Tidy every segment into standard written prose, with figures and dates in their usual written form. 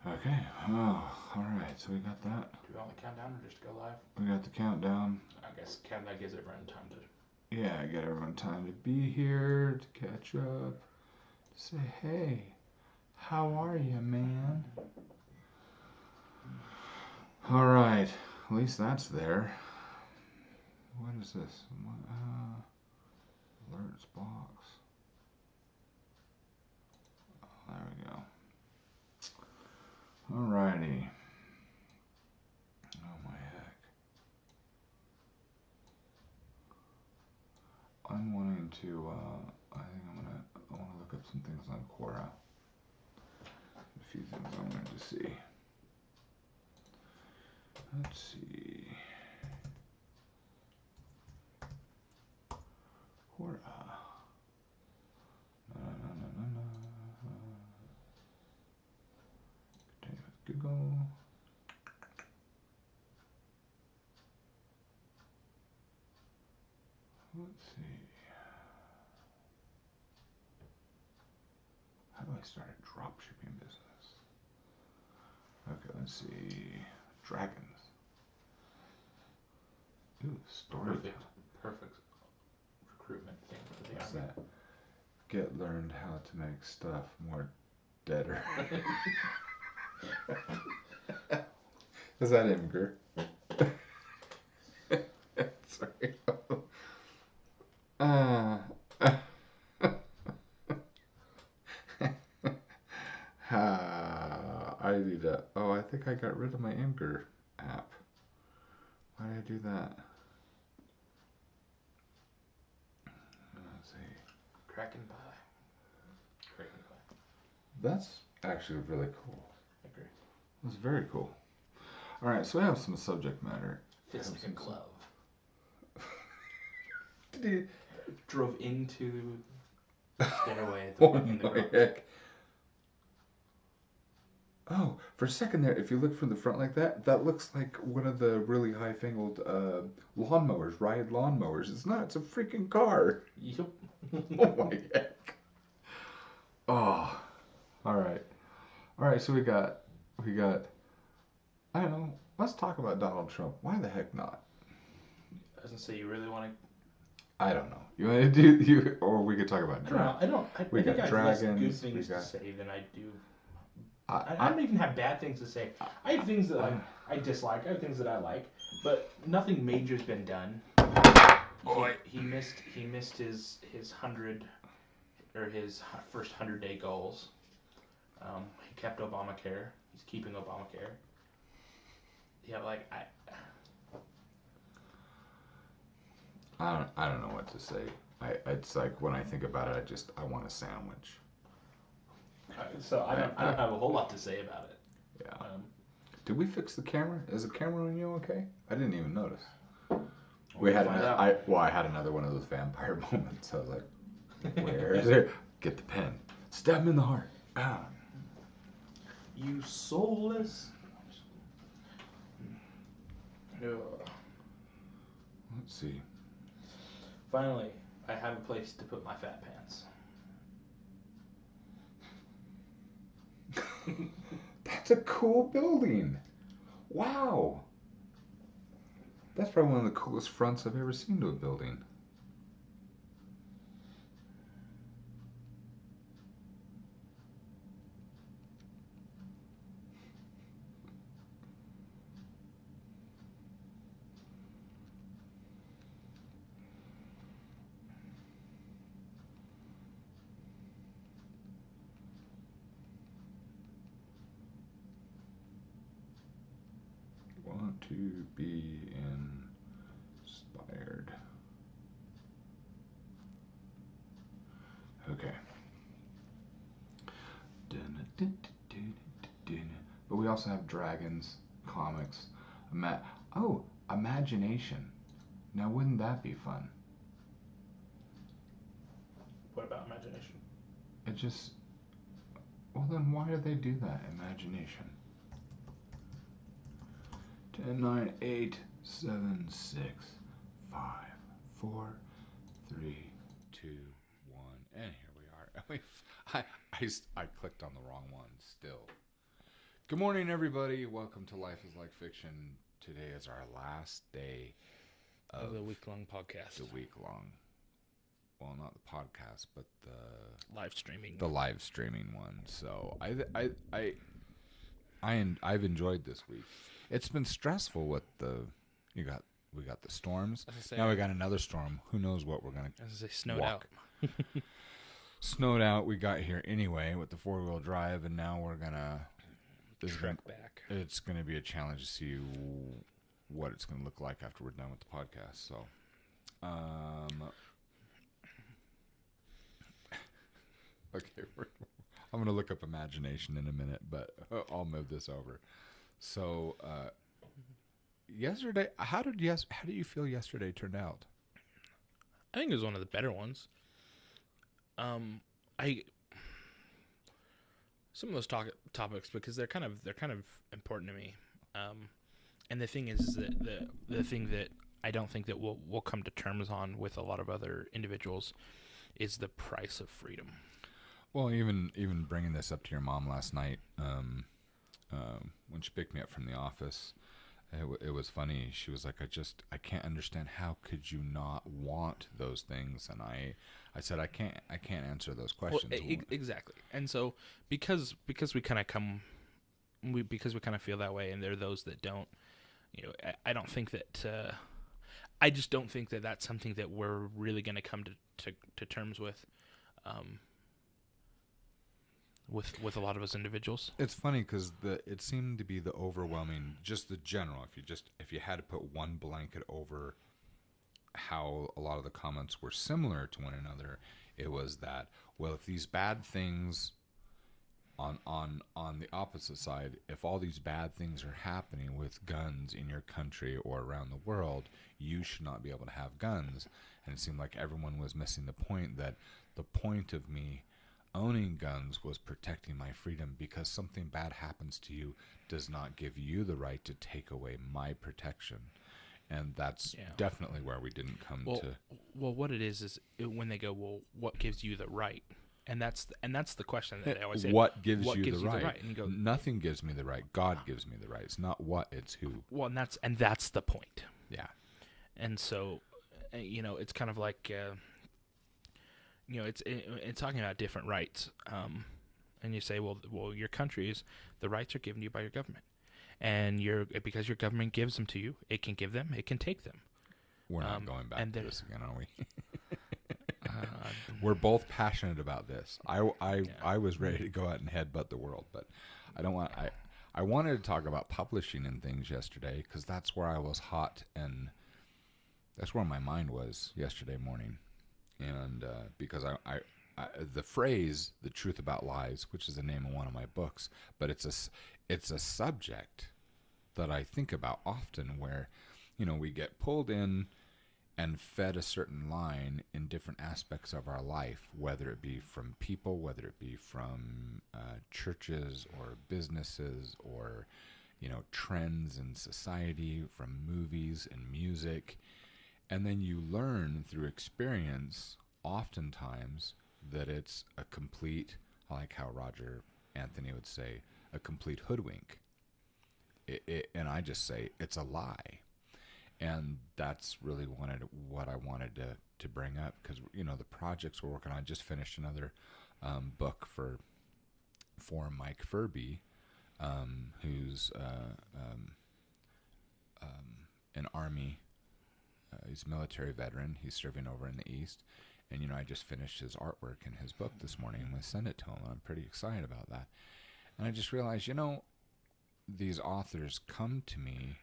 Okay. Oh, all right. So we got that. Do we want the countdown or just go live? We got the countdown. I guess countdown gives everyone time to. Yeah, get everyone time to be here, to catch up, to say, hey, how are you, man? All right. At least that's there. What is this? Alerts box. Oh, there we go. Alrighty. Oh my heck. I'm wanting to, I think I want to look up some things on Quora. A few things I wanted to see. Let's see. Quora. Continue with Google. Let's see. How do I start a dropshipping business? Okay, let's see. Dragons. Ooh, story. Perfect recruitment thing for the What's army. that? Get learned how to make stuff more deader. Is that Imgur? Sorry. I need to. Oh, I think I got rid of my Imgur app. Why did I do that? Let's see. Kraken pie. That's actually really cool. I agree. That's very cool. All right, so we have some subject matter. Fist like a glove. Did he? Drove into the stairway at the in the garage. Heck. Oh, for a second there, if you look from the front like that, that looks like one of the really high-fangled lawnmowers, Riot lawnmowers. It's not. It's a freaking car. Yep. Oh my heck. Oh. All right. All right. So we got. I don't know. Let's talk about Donald Trump. Why the heck not? I was gonna say, you really want to. I don't know. You want to do you, or we could talk about dragons. I We think got I have less dragons, good things we got- to say than I do. I I don't even have bad things to say. I have things that I dislike. I have things that I like, but nothing major's been done. He missed his 100 or his first 100-day goals. He kept Obamacare. He's keeping Obamacare. Yeah, like I don't know what to say. It's like when I think about it, I want a sandwich. so I don't have a whole lot to say about it. Yeah. Did we fix the camera? Is the camera on you okay? I didn't even notice. We had I had another one of those vampire moments. I was like, where is it? Get the pen. Stab him in the heart. Ah. You soulless. Let's see. Finally, I have a place to put my fat pants. That's a cool building. Wow. That's probably one of the coolest fronts I've ever seen to a building. Want to be inspired. Okay. But we also have dragons, comics, imagination. Now wouldn't that be fun? What about imagination? It just, well then why do they do that? Imagination. 10, 9, 8, 7, 6, 5, 4, 3, 2, 1, and here we are. I clicked on the wrong one still. Good morning, everybody. Welcome to Life is Like Fiction. Today is our last day of the week-long podcast. The week-long. Well, not the podcast, but the live streaming. The live streaming one. So I've enjoyed this week. It's been stressful with we got the storms. Now we got another storm. Who knows what we're gonna? As I say, snowed out. Snowed out. We got here anyway with the 4-wheel drive, and now we're gonna trek back. It's gonna be a challenge to see what it's gonna look like after we're done with the podcast. So, okay, I'm gonna look up imagination in a minute, but I'll move this over. So, yesterday, how do you feel yesterday turned out? I think it was one of the better ones. Some of those topics, because they're kind of important to me. And the thing is that the thing that I don't think that we'll come to terms on with a lot of other individuals is the price of freedom. Well, even bringing this up to your mom last night, when she picked me up from the office, it was funny. She was like, I can't understand, how could you not want those things? And I said, I can't answer those questions. Well, exactly. And so because we kind of feel that way, and there are those that don't, I don't think that, I just don't think that that's something that we're really going to come to terms with. With a lot of us individuals. It's funny because it seemed to be the overwhelming, just the general. If you had to put one blanket over how a lot of the comments were similar to one another, it was that, well, if these bad things on the opposite side, if all these bad things are happening with guns in your country or around the world, you should not be able to have guns. And it seemed like everyone was missing the point, that the point of me owning guns was protecting my freedom, because something bad happens to you does not give you the right to take away my protection. And that's definitely where we didn't come to. Well, what it is when they go, well, what gives you the right? And that's the question that I always say. What gives you the right? And you go, nothing gives me the right. God gives me the right. It's not what, it's who. Well, and that's the point. Yeah. And so, it's kind of like, it's talking about different rights. And you say, well, your countries, the rights are given to you by your government. And because your government gives them to you, it can give them, it can take them. We're not going back to this again, are we? We're both passionate about this. I was ready to go out and headbutt the world, but I don't want. I wanted to talk about publishing and things yesterday, because that's where I was hot, and that's where my mind was yesterday morning. And because I the phrase "the truth about lies," which is the name of one of my books, but it's a subject that I think about often, where we get pulled in and fed a certain line in different aspects of our life, whether it be from people, whether it be from churches or businesses, or trends in society, from movies and music. And then you learn through experience, oftentimes, that it's a complete, I like how Roger Anthony would say, a complete hoodwink. And I just say, it's a lie. And that's really what I wanted to bring up, because, the projects we're working on. I just finished another book for Mike Furby, who's an Army. He's a military veteran. He's serving over in the East. And, I just finished his artwork in his book this morning, and we sent it to him. I'm pretty excited about that. And I just realized, these authors come to me,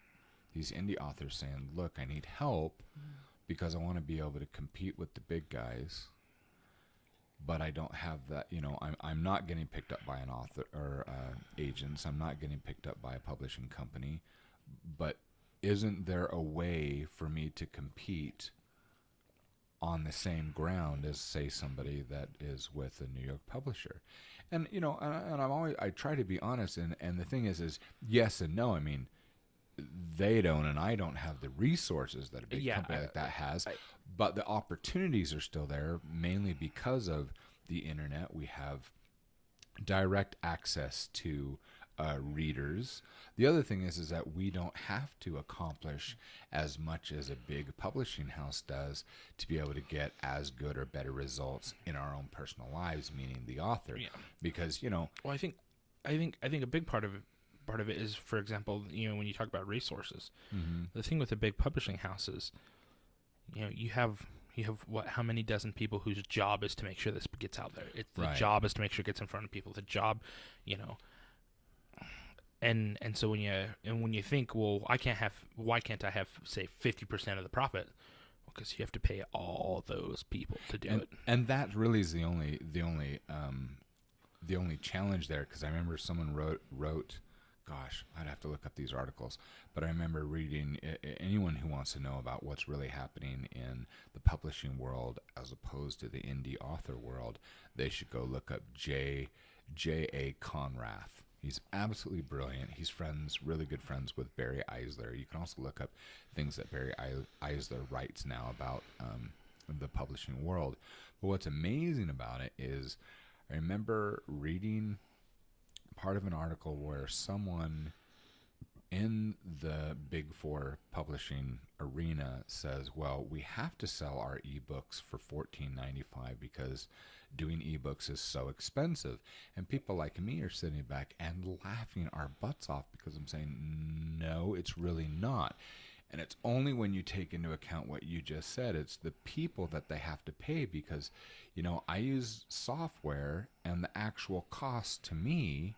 these indie authors, saying, look, I need help because I want to be able to compete with the big guys, but I don't have that. I'm not getting picked up by an author or agents. I'm not getting picked up by a publishing company. But isn't there a way for me to compete on the same ground as, say, somebody that is with a New York publisher? And I try to be honest, and the thing is yes and no. I mean, they don't, and I don't have the resources that a big company like that has, but the opportunities are still there, mainly because of the internet. We have direct access to readers. The other thing is that we don't have to accomplish as much as a big publishing house does to be able to get as good or better results in our own personal lives, meaning the author. Yeah. Because, Well, I think a big part of it is, for example, when you talk about resources, the thing with the big publishing houses, you have how many dozen people whose job is to make sure this gets out there. The job is to make sure it gets in front of people. The job, and so when you think, well, why can't I have say 50% of the profit? Well, because you have to pay all those people to do it. And that really is the only challenge there, because I remember someone wrote, gosh, I'd have to look up these articles, but I remember reading, anyone who wants to know about what's really happening in the publishing world as opposed to the indie author world, they should go look up J.A. Conrath. He's absolutely brilliant. He's really good friends with Barry Eisler. You can also look up things that Barry Eisler writes now about the publishing world. But what's amazing about it is, I remember reading part of an article where someone in the Big Four publishing arena says, well, we have to sell our ebooks for $14.95 because doing ebooks is so expensive. And people like me are sitting back and laughing our butts off because I'm saying, no, it's really not. And it's only when you take into account what you just said, it's the people that they have to pay, because, I use software and the actual cost to me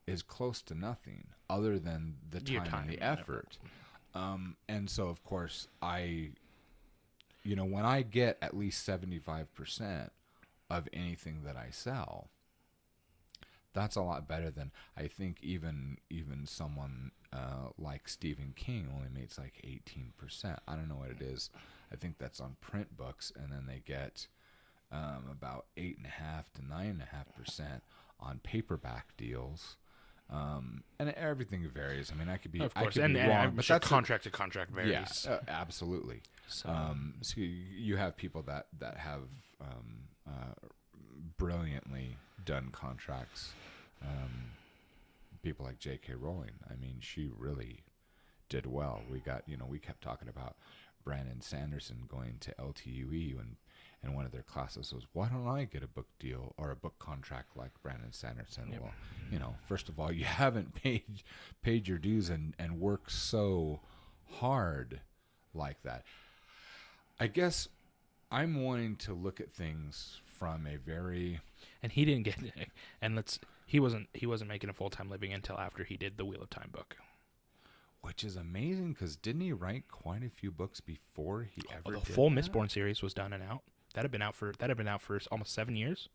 is close to nothing other than the time and the effort. And so, of course, when I get at least 75% of anything that I sell, that's a lot better than, I think, even someone like Stephen King only makes like 18%. I don't know what it is. I think that's on print books, and then they get about 8.5 to 9.5% on paperback deals. And everything varies. I mean, I could be, of course, I could be wrong, but that's contract to contract varies. Yeah, absolutely. So you have people that have brilliantly done contracts. People like J.K. Rowling. I mean, she really did well. We kept talking about Brandon Sanderson going to LTUE, and one of their classes was, why don't I get a book deal or a book contract like Brandon Sanderson? Yep. Well, first of all, you haven't paid your dues and worked so hard like that. I guess I'm wanting to look at things from a very... And he didn't get it. And he wasn't making a full-time living until after he did the Wheel of Time book. Which is amazing, because didn't he write quite a few books before he ever did the full that? Mistborn series was done and out. That had been out for almost 7 years.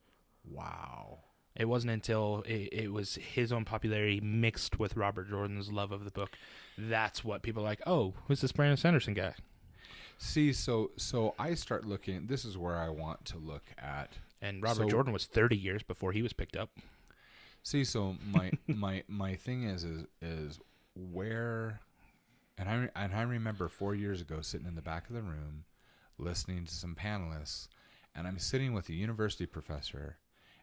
Wow. It wasn't until it was his own popularity mixed with Robert Jordan's love of the book. That's what people are like, oh, who's this Brandon Sanderson guy? See, so I start looking, this is where I want to look at. And Robert Jordan was 30 years before he was picked up. See, so my thing is where, and I remember 4 years ago sitting in the back of the room listening to some panelists, and I'm sitting with a university professor,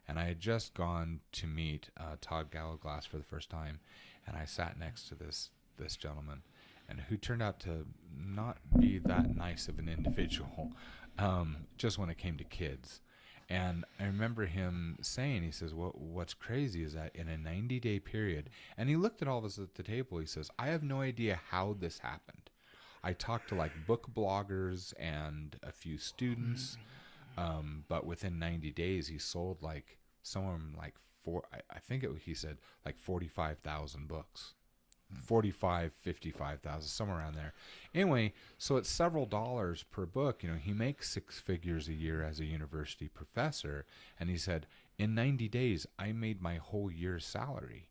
and I had just gone to meet Todd Gallaglass for the first time, and I sat next to this gentleman, and who turned out to not be that nice of an individual, just when it came to kids. And I remember him saying, he says, well, what's crazy is that in a 90-day period, and he looked at all of us at the table, he says, I have no idea how this happened. I talked to like book bloggers and a few students, but within 90 days, he sold like somewhere like he said like 45,000 books. 45, 55,000, somewhere around there. Anyway, so it's several dollars per book. He makes 6 figures a year as a university professor. And he said, in 90 days, I made my whole year's salary.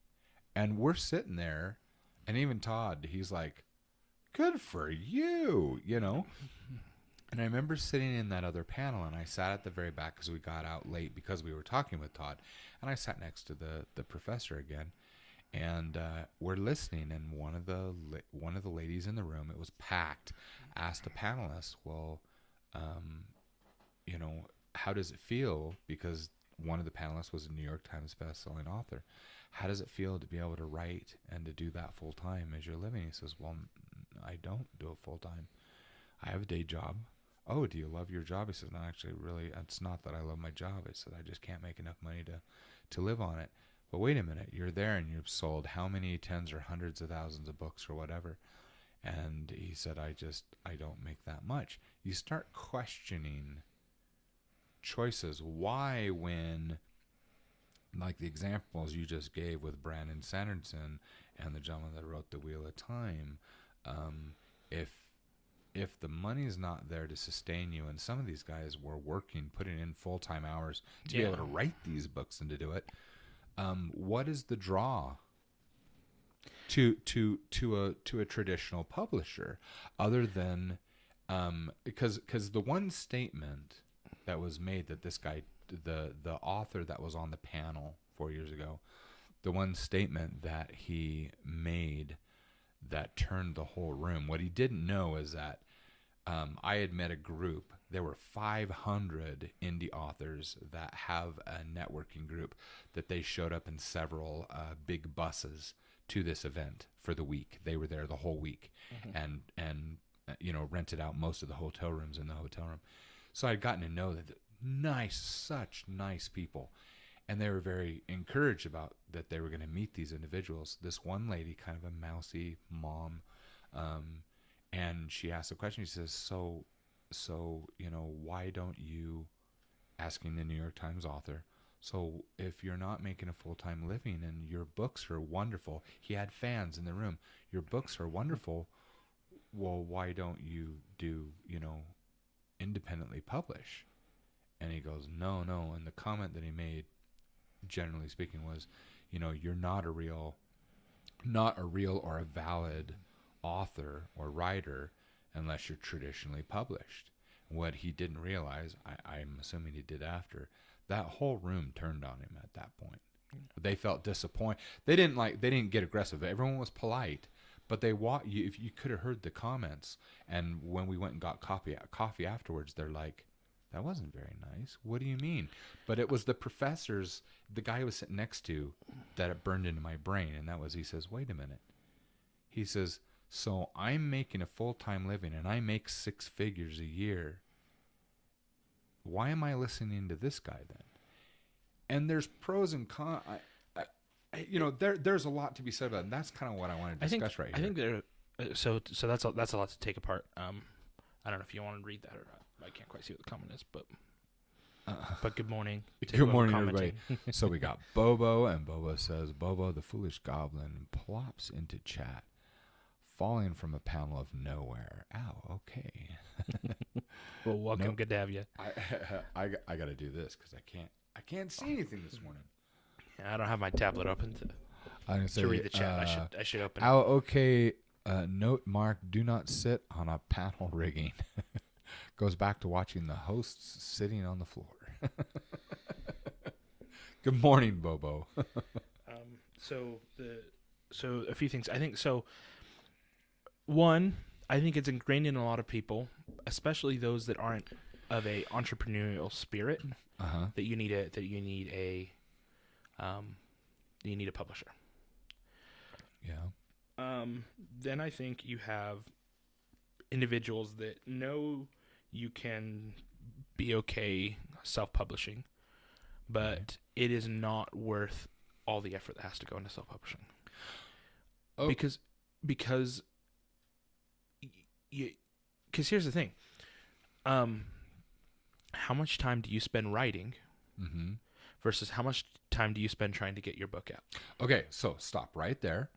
And we're sitting there, and even Todd, he's like, good for you, And I remember sitting in that other panel, and I sat at the very back because we got out late because we were talking with Todd. And I sat next to the professor again. And we're listening, and one of the ladies in the room, it was packed, asked a panelist, well, how does it feel? Because one of the panelists was a New York Times best-selling author. How does it feel to be able to write and to do that full-time as your living? He says, well, I don't do it full-time. I have a day job. Oh, do you love your job? He says, no, actually, really, it's not that I love my job. He said, I just can't make enough money to live on it. But wait a minute, you're there and you've sold how many tens or hundreds of thousands of books or whatever. And he said, I don't make that much. You start questioning choices. Why, when, like the examples you just gave with Brandon Sanderson and the gentleman that wrote The Wheel of Time, if the money's not there to sustain you, and some of these guys were working, putting in full-time hours to be able to write these books and to do it, what is the draw to a traditional publisher other than because the one statement that was made that this guy, the author that was on the panel 4 years ago, the one statement that he made that turned the whole room, what he didn't know is that I had met a group. There were 500 indie authors that have a networking group that they showed up in several big buses to this event for the week. They were there the whole week, and rented out most of the hotel rooms in the hotel room. So I'd gotten to know that such nice people, and they were very encouraged about that they were going to meet these individuals. This one lady, kind of a mousy mom, and she asked a question. She says, so why don't you, asking the New York Times author, so if you're not making a full-time living and your books are wonderful, he had fans in the room, your books are wonderful, well, why don't you do, independently publish? And he goes, no. And the comment that he made, generally speaking, was, you're not a real or a valid author or writer unless you're traditionally published. What he didn't realize, I'm assuming he did after, that whole room turned on him at that point. They felt disappointed. They didn't get aggressive. Everyone was polite, but they if you could have heard the comments. And when we went and got coffee afterwards, they're like, that wasn't very nice. What do you mean? But it was the professors, the guy who was sitting next to, that it burned into my brain. And that was, he says, wait a minute. He says, so I'm making a full-time living and I make 6 figures a year. Why am I listening to this guy then? And there's pros and cons. There's a lot to be said about it. And that's kind of what I want to discuss right here. I think there. So that's a lot to take apart. I don't know if you want to read that or not. I can't quite see what the comment is, but good morning. Good morning, everybody. So we got Bobo, and Bobo says, Bobo, the foolish goblin, plops into chat, falling from a panel of nowhere. Ow, okay. Well, welcome. Good to have you. I got to do this because I can't see anything this morning. Yeah, I don't have my tablet open to read the chat. I should open. Ow, okay. Note, Mark, do not sit on a panel rigging. Goes back to watching the hosts sitting on the floor. Good morning, Bobo. So a few things. I think so. One, I think it's ingrained in a lot of people, especially those that aren't of a entrepreneurial spirit, that you need a publisher. Yeah. Then I think you have individuals that know you can be okay self-publishing, but it is not worth all the effort that has to go into self-publishing. Oh. Because here's the thing. How much time do you spend writing versus how much time do you spend trying to get your book out? Okay, so stop right there.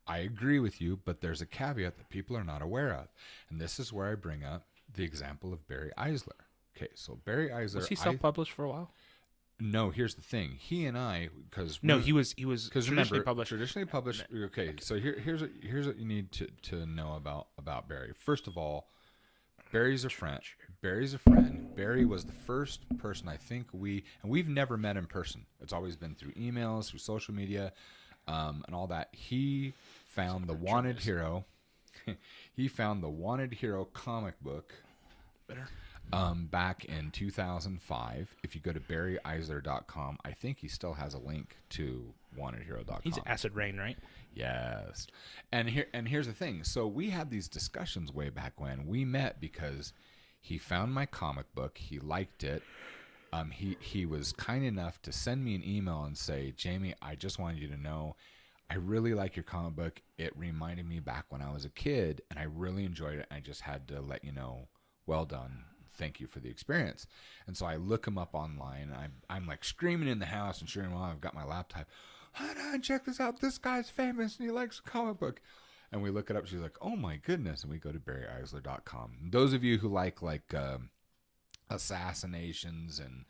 I agree with you, but there's a caveat that people are not aware of. And this is where I bring up the example of Barry Eisler. Okay, so Barry Eisler... Was he self-published for a while? No, here's the thing. He and I, because... No, he was traditionally published. Traditionally published. Okay, so here's what you need to know about Barry. First of all, Barry's a friend. Barry was the first person I think we've never met in person. It's always been through emails, through social media, and all that. He found the Wanted Hero. He found the Wanted Hero comic book. Better. back in 2005. If you go to barryeisler.com, I think he still has a link to wantedhero.com. He's Acid Rain, right? Yes. And here's the thing. So we had these discussions way back when. We met because he found my comic book. He liked it. He was kind enough to send me an email and say, Jamie, I just wanted you to know I really like your comic book. It reminded me back when I was a kid, and I really enjoyed it. I just had to let you know, well done. Thank you for the experience. And so I look him up online. And I'm like screaming in the house, and sure enough, I've got my laptop. Honey, check this out. This guy's famous, and he likes a comic book. And we look it up. She's like, oh, my goodness. And we go to barryeisler.com. Those of you who like assassinations and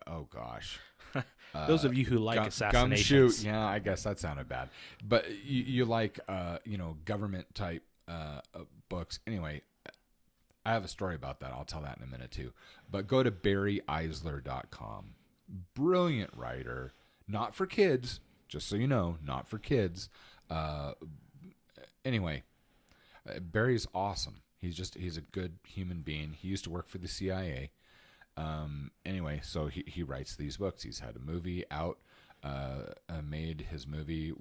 oh gosh, those of you who like assassinations, gumshoe, yeah, I guess that sounded bad, but you like government type books. Anyway, I have a story about that. I'll tell that in a minute too. But go to barryeisler.com. Brilliant writer, not for kids, just so you know, not for kids. Anyway, Barry's awesome. He's a good human being. He used to work for the CIA. Anyway, so he writes these books. He's had a movie out, made his movie.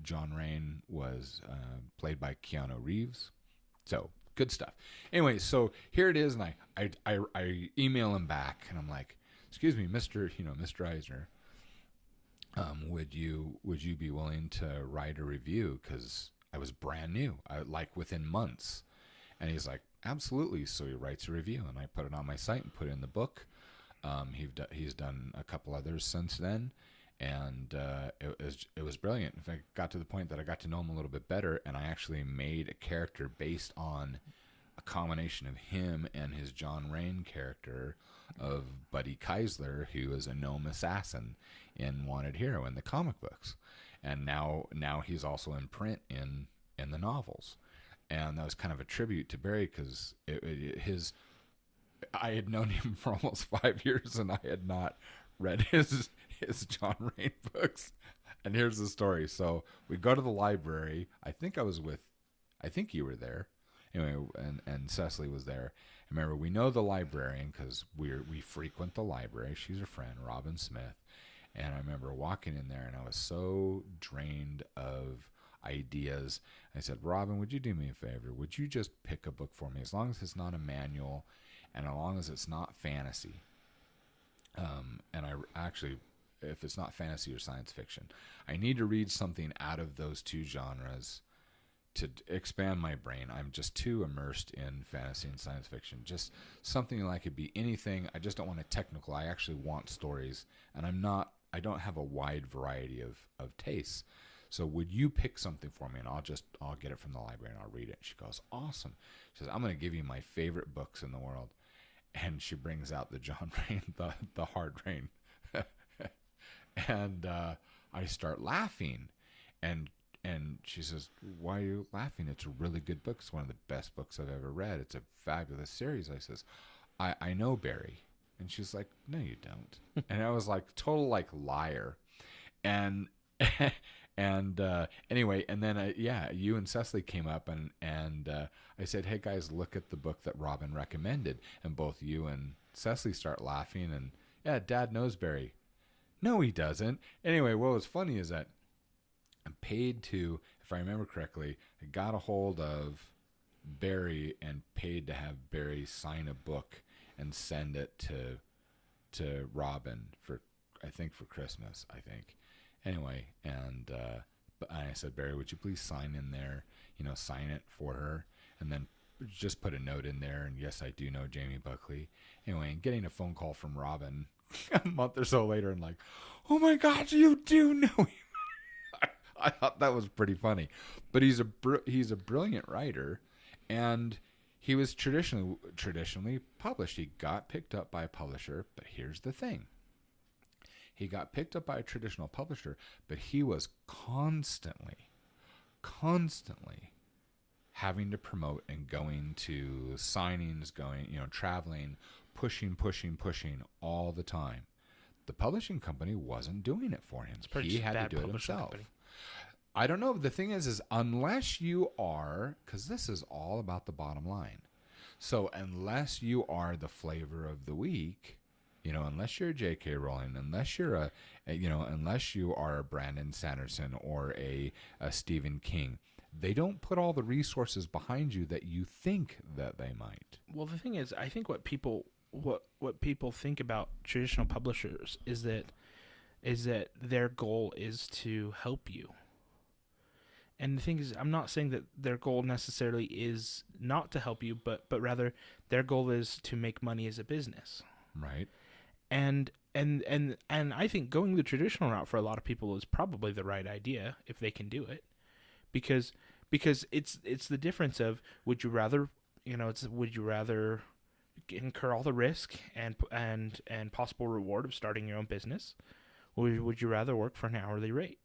John Rain was played by Keanu Reeves. So good stuff. Anyway, so here it is, and I email him back, and I'm like, excuse me, Mr. Eisner, would you be willing to write a review? Because I was brand new, like within months. And he's like, absolutely. So he writes a review, and I put it on my site and put it in the book. He's done a couple others since then, and it was brilliant. In fact, it got to the point that I got to know him a little bit better, and I actually made a character based on a combination of him and his John Rain character of Buddy Keisler, who is a gnome assassin in Wanted Hero in the comic books. And now he's also in print in the novels. And that was kind of a tribute to Barry, because I had known him for almost 5 years, and I had not read his John Rain books. And here's the story. So we go to the library. I think you were there. Anyway, and Cecily was there. I remember, we know the librarian because we frequent the library. She's a friend, Robin Smith. And I remember walking in there, and I was so drained of ideas. I said, Robin, would you do me a favor? Would you just pick a book for me, as long as it's not a manual and as long as it's not fantasy? And I actually, if it's not fantasy or science fiction, I need to read something out of those two genres to expand my brain. I'm just too immersed in fantasy and science fiction. Just something like it be anything. I just don't want a technical. I actually want stories, and I don't have a wide variety of tastes. So would you pick something for me, and I'll get it from the library and I'll read it. She goes, awesome. She says, I'm going to give you my favorite books in the world. And she brings out the John Rain, the Hard Rain. And I start laughing, and she says, why are you laughing? It's a really good book. It's one of the best books I've ever read. It's a fabulous series. I says, I know Barry. And she's like, no, you don't. And I was like, total like liar. And anyway, and then you and Cecily came up, and I said, hey guys, look at the book that Robin recommended. And both you and Cecily start laughing, and yeah, Dad knows Barry. No, he doesn't. Anyway, what was funny is that I'm paid to, if I remember correctly, I got a hold of Barry and paid to have Barry sign a book and send it to Robin for Christmas, I think. Anyway, and I said, Barry, would you please sign in there, sign it for her, and then just put a note in there, and yes, I do know Jamie Buckley. Anyway, and getting a phone call from Robin a month or so later, and like, oh my gosh, you do know him. I thought that was pretty funny. But he's a brilliant writer, and he was traditionally published. He got picked up by a publisher, but here's the thing. He got picked up by a traditional publisher, but he was constantly having to promote and going to signings, traveling, pushing all the time. The publishing company wasn't doing it for him. He had to do it himself. Company. I don't know. The thing is unless you are, because this is all about the bottom line. So unless you are the flavor of the week, unless you're a J.K. Rowling, unless you're unless you are a Brandon Sanderson or a Stephen King, they don't put all the resources behind you that you think that they might. Well, the thing is, I think what people think about traditional publishers is that their goal is to help you. And the thing is, I'm not saying that their goal necessarily is not to help you, but rather their goal is to make money as a business. Right. And I think going the traditional route for a lot of people is probably the right idea if they can do it, because it's the difference of would you rather incur all the risk and possible reward of starting your own business, or would you rather work for an hourly rate?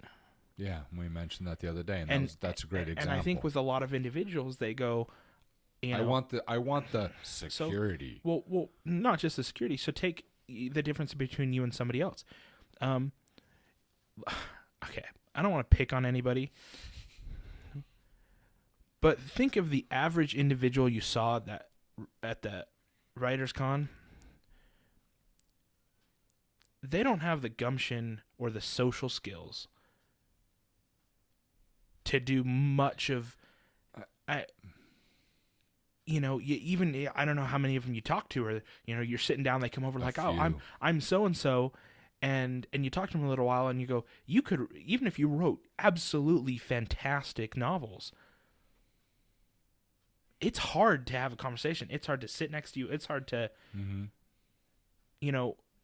Yeah, we mentioned that the other day, and that's a great example. And I think with a lot of individuals, they go, I want the security. So, well, not just the security. So take the difference between you and somebody else. Okay, I don't want to pick on anybody, but think of the average individual you saw at the Writers Con. They don't have the gumption or the social skills to do much of, I don't know how many of them you talk to, or you're sitting down, they come over like, oh, I'm so and so, and you talk to them a little while, and you go, you could, even if you wrote absolutely fantastic novels, it's hard to have a conversation. It's hard to sit next to you. It's hard to,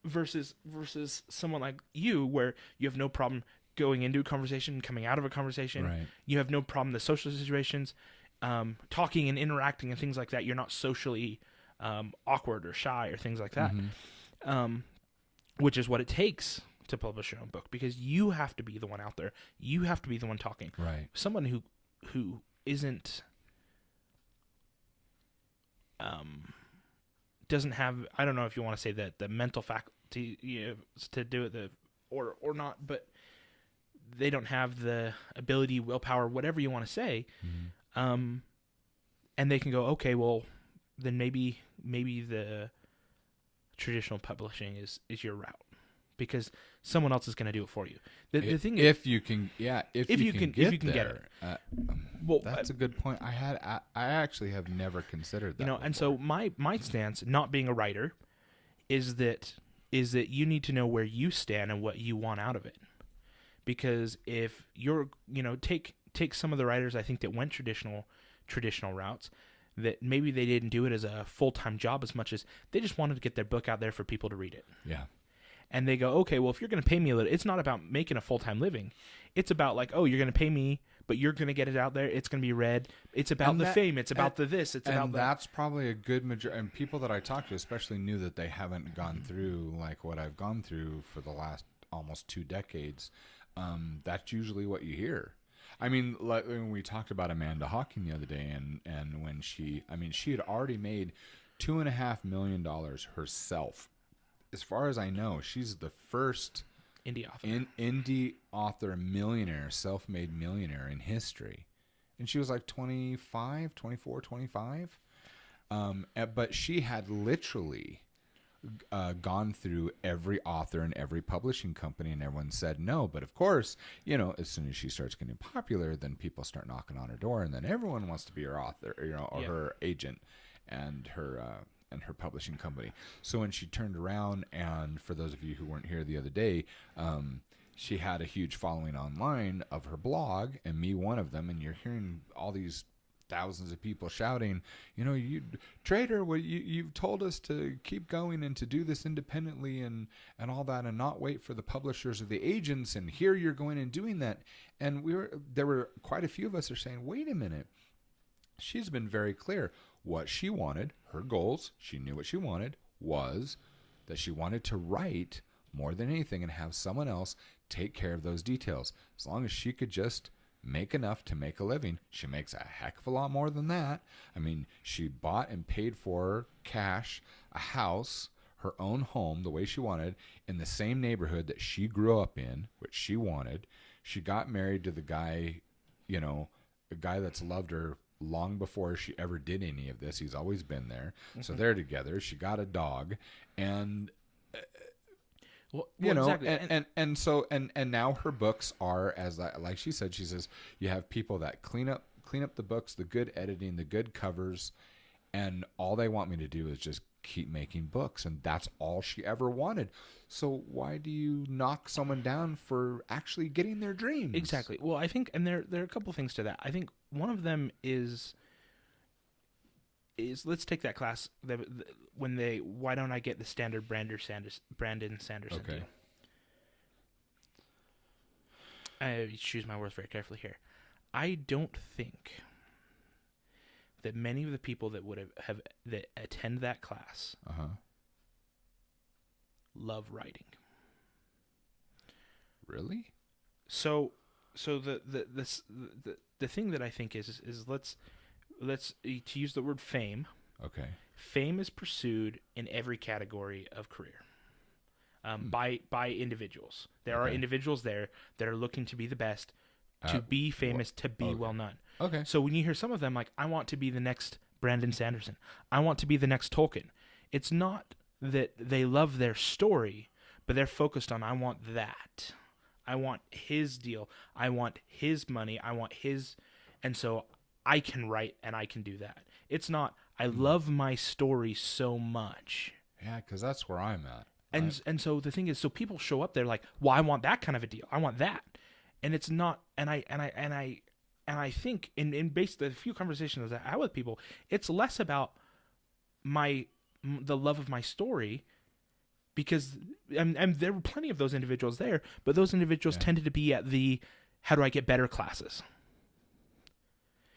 versus someone like you, where you have no problem going into a conversation, coming out of a conversation. Right. You have no problem in the social situations, talking and interacting and things like that. You're not socially awkward or shy or things like that, which is what it takes to publish your own book, because you have to be the one out there. You have to be the one talking. Right. Someone who isn't doesn't have, I don't know if you want to say that the mental faculty to do it, or not, but they don't have the ability, willpower, whatever you want to say, and they can go, okay, well, then maybe the traditional publishing is your route, because someone else is going to do it for you. The thing is, if you can get it. Well, that's a good point. I actually have never considered that. And so my stance, not being a writer, is that you need to know where you stand and what you want out of it. Because if you're, take some of the writers I think that went traditional routes, that maybe they didn't do it as a full-time job as much as they just wanted to get their book out there for people to read it. Yeah. And they go, okay, well, if you're going to pay me a little, it's not about making a full-time living. It's about like, oh, you're going to pay me, but you're going to get it out there. It's going to be read. It's about the fame. It's about the this. It's about that. That's probably a good majority. And people that I talk to especially knew that they haven't gone through like what I've gone through for the last almost 2 decades. That's usually what you hear. I mean, like when we talked about Amanda Hawking the other day, and when she had already made $2.5 million herself. As far as I know, she's the first indie author millionaire, self-made millionaire in history. And she was like 25. But she had literally gone through every author and every publishing company, and everyone said no. But of course, as soon as she starts getting popular, then people start knocking on her door, and then everyone wants to be her author, or her agent and her publishing company. So when she turned around, and for those of you who weren't here the other day, she had a huge following online of her blog, and me one of them, and you're hearing all these thousands of people shouting, you traitor, you've told us to keep going and to do this independently and all that, and not wait for the publishers or the agents, and here you're going and doing that. And there were quite a few of us are saying, wait a minute, she's been very clear. What she wanted, her goals, she knew what she wanted, was that she wanted to write more than anything and have someone else take care of those details. As long as she could just make enough to make a living. She makes a heck of a lot more than that. I mean, she bought and paid for cash a house, her own home, the way she wanted, in the same neighborhood that she grew up in, which she wanted. She got married to the guy, a guy that's loved her long before she ever did any of this. He's always been there. So they're together. She got a dog, and you know, exactly. and so now her books are, like she said, she says you have people that clean up the books, the good editing, the good covers, and all they want me to do is just keep making books, and that's all she ever wanted. So why do you knock someone down for actually getting their dreams? Exactly. Well, I think, and there are a couple things to that. I think one of them is let's take that class why don't I get the standard Brandon Sanderson Okay. deal? I choose my words very carefully here. I don't think that many of the people that would have that attend that class love writing. Really? So the thing that I think is let's to use the word fame. Okay. Fame is pursued in every category of career by individuals. There are individuals there that are looking to be the best, to be famous, to be well known. Okay. So when you hear some of them like, I want to be the next Brandon Sanderson, I want to be the next Tolkien, it's not that they love their story, but they're focused on, I want that. I want his deal. I want his money. I want his, and so I can write and I can do that. It's not, I love my story so much. Yeah, because that's where I'm at. And so the thing is, so people show up there like, well, I want that kind of a deal. I want that. And it's not, and I think in based the few conversations I had with people, it's less about the love of my story, because and there were plenty of those individuals there, but those individuals tended to be at the how do I get better classes.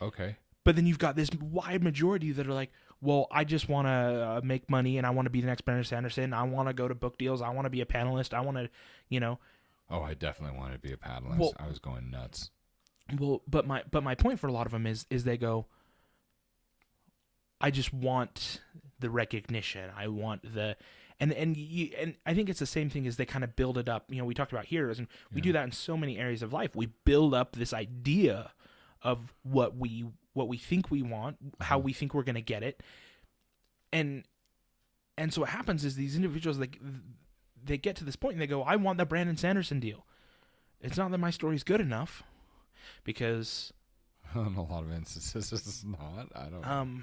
Okay. But then you've got this wide majority that are like, well, I just want to make money and I want to be the next Brandon Sanderson. I want to go to book deals. I want to be a panelist. I want to, you know. Oh, I definitely wanted to be a panelist. Well, I was going nuts. Well, but my point for a lot of them is they go, I just want the recognition. I want the, and I think it's the same thing as they kind of build it up. You know, we talked about heroes, and we do that in so many areas of life. We build up this idea of what we think we want, how we think we're going to get it. And so what happens is these individuals, like, they get to this point and they go, I want the Brandon Sanderson deal. It's not that my story's good enough, because in a lot of instances it's not. I don't know.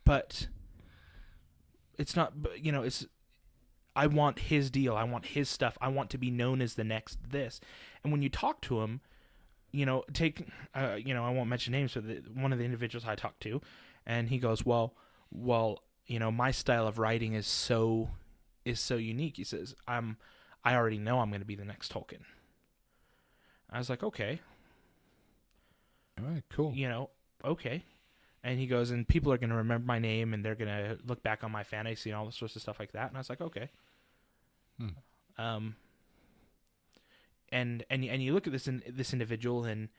But it's not, you know, it's, I want his deal. I want his stuff. I want to be known as the next this. And when you talk to him, you know, you know, I won't mention names, but one of the individuals I talked to, and he goes, well, you know, my style of writing is so unique. He says, I already know I'm going to be the next Tolkien. I was like, okay. All right, cool. You know, okay. And he goes, and people are going to remember my name, and they're going to look back on my fantasy and all this sorts of stuff like that. And I was like, okay. And you look at this individual, and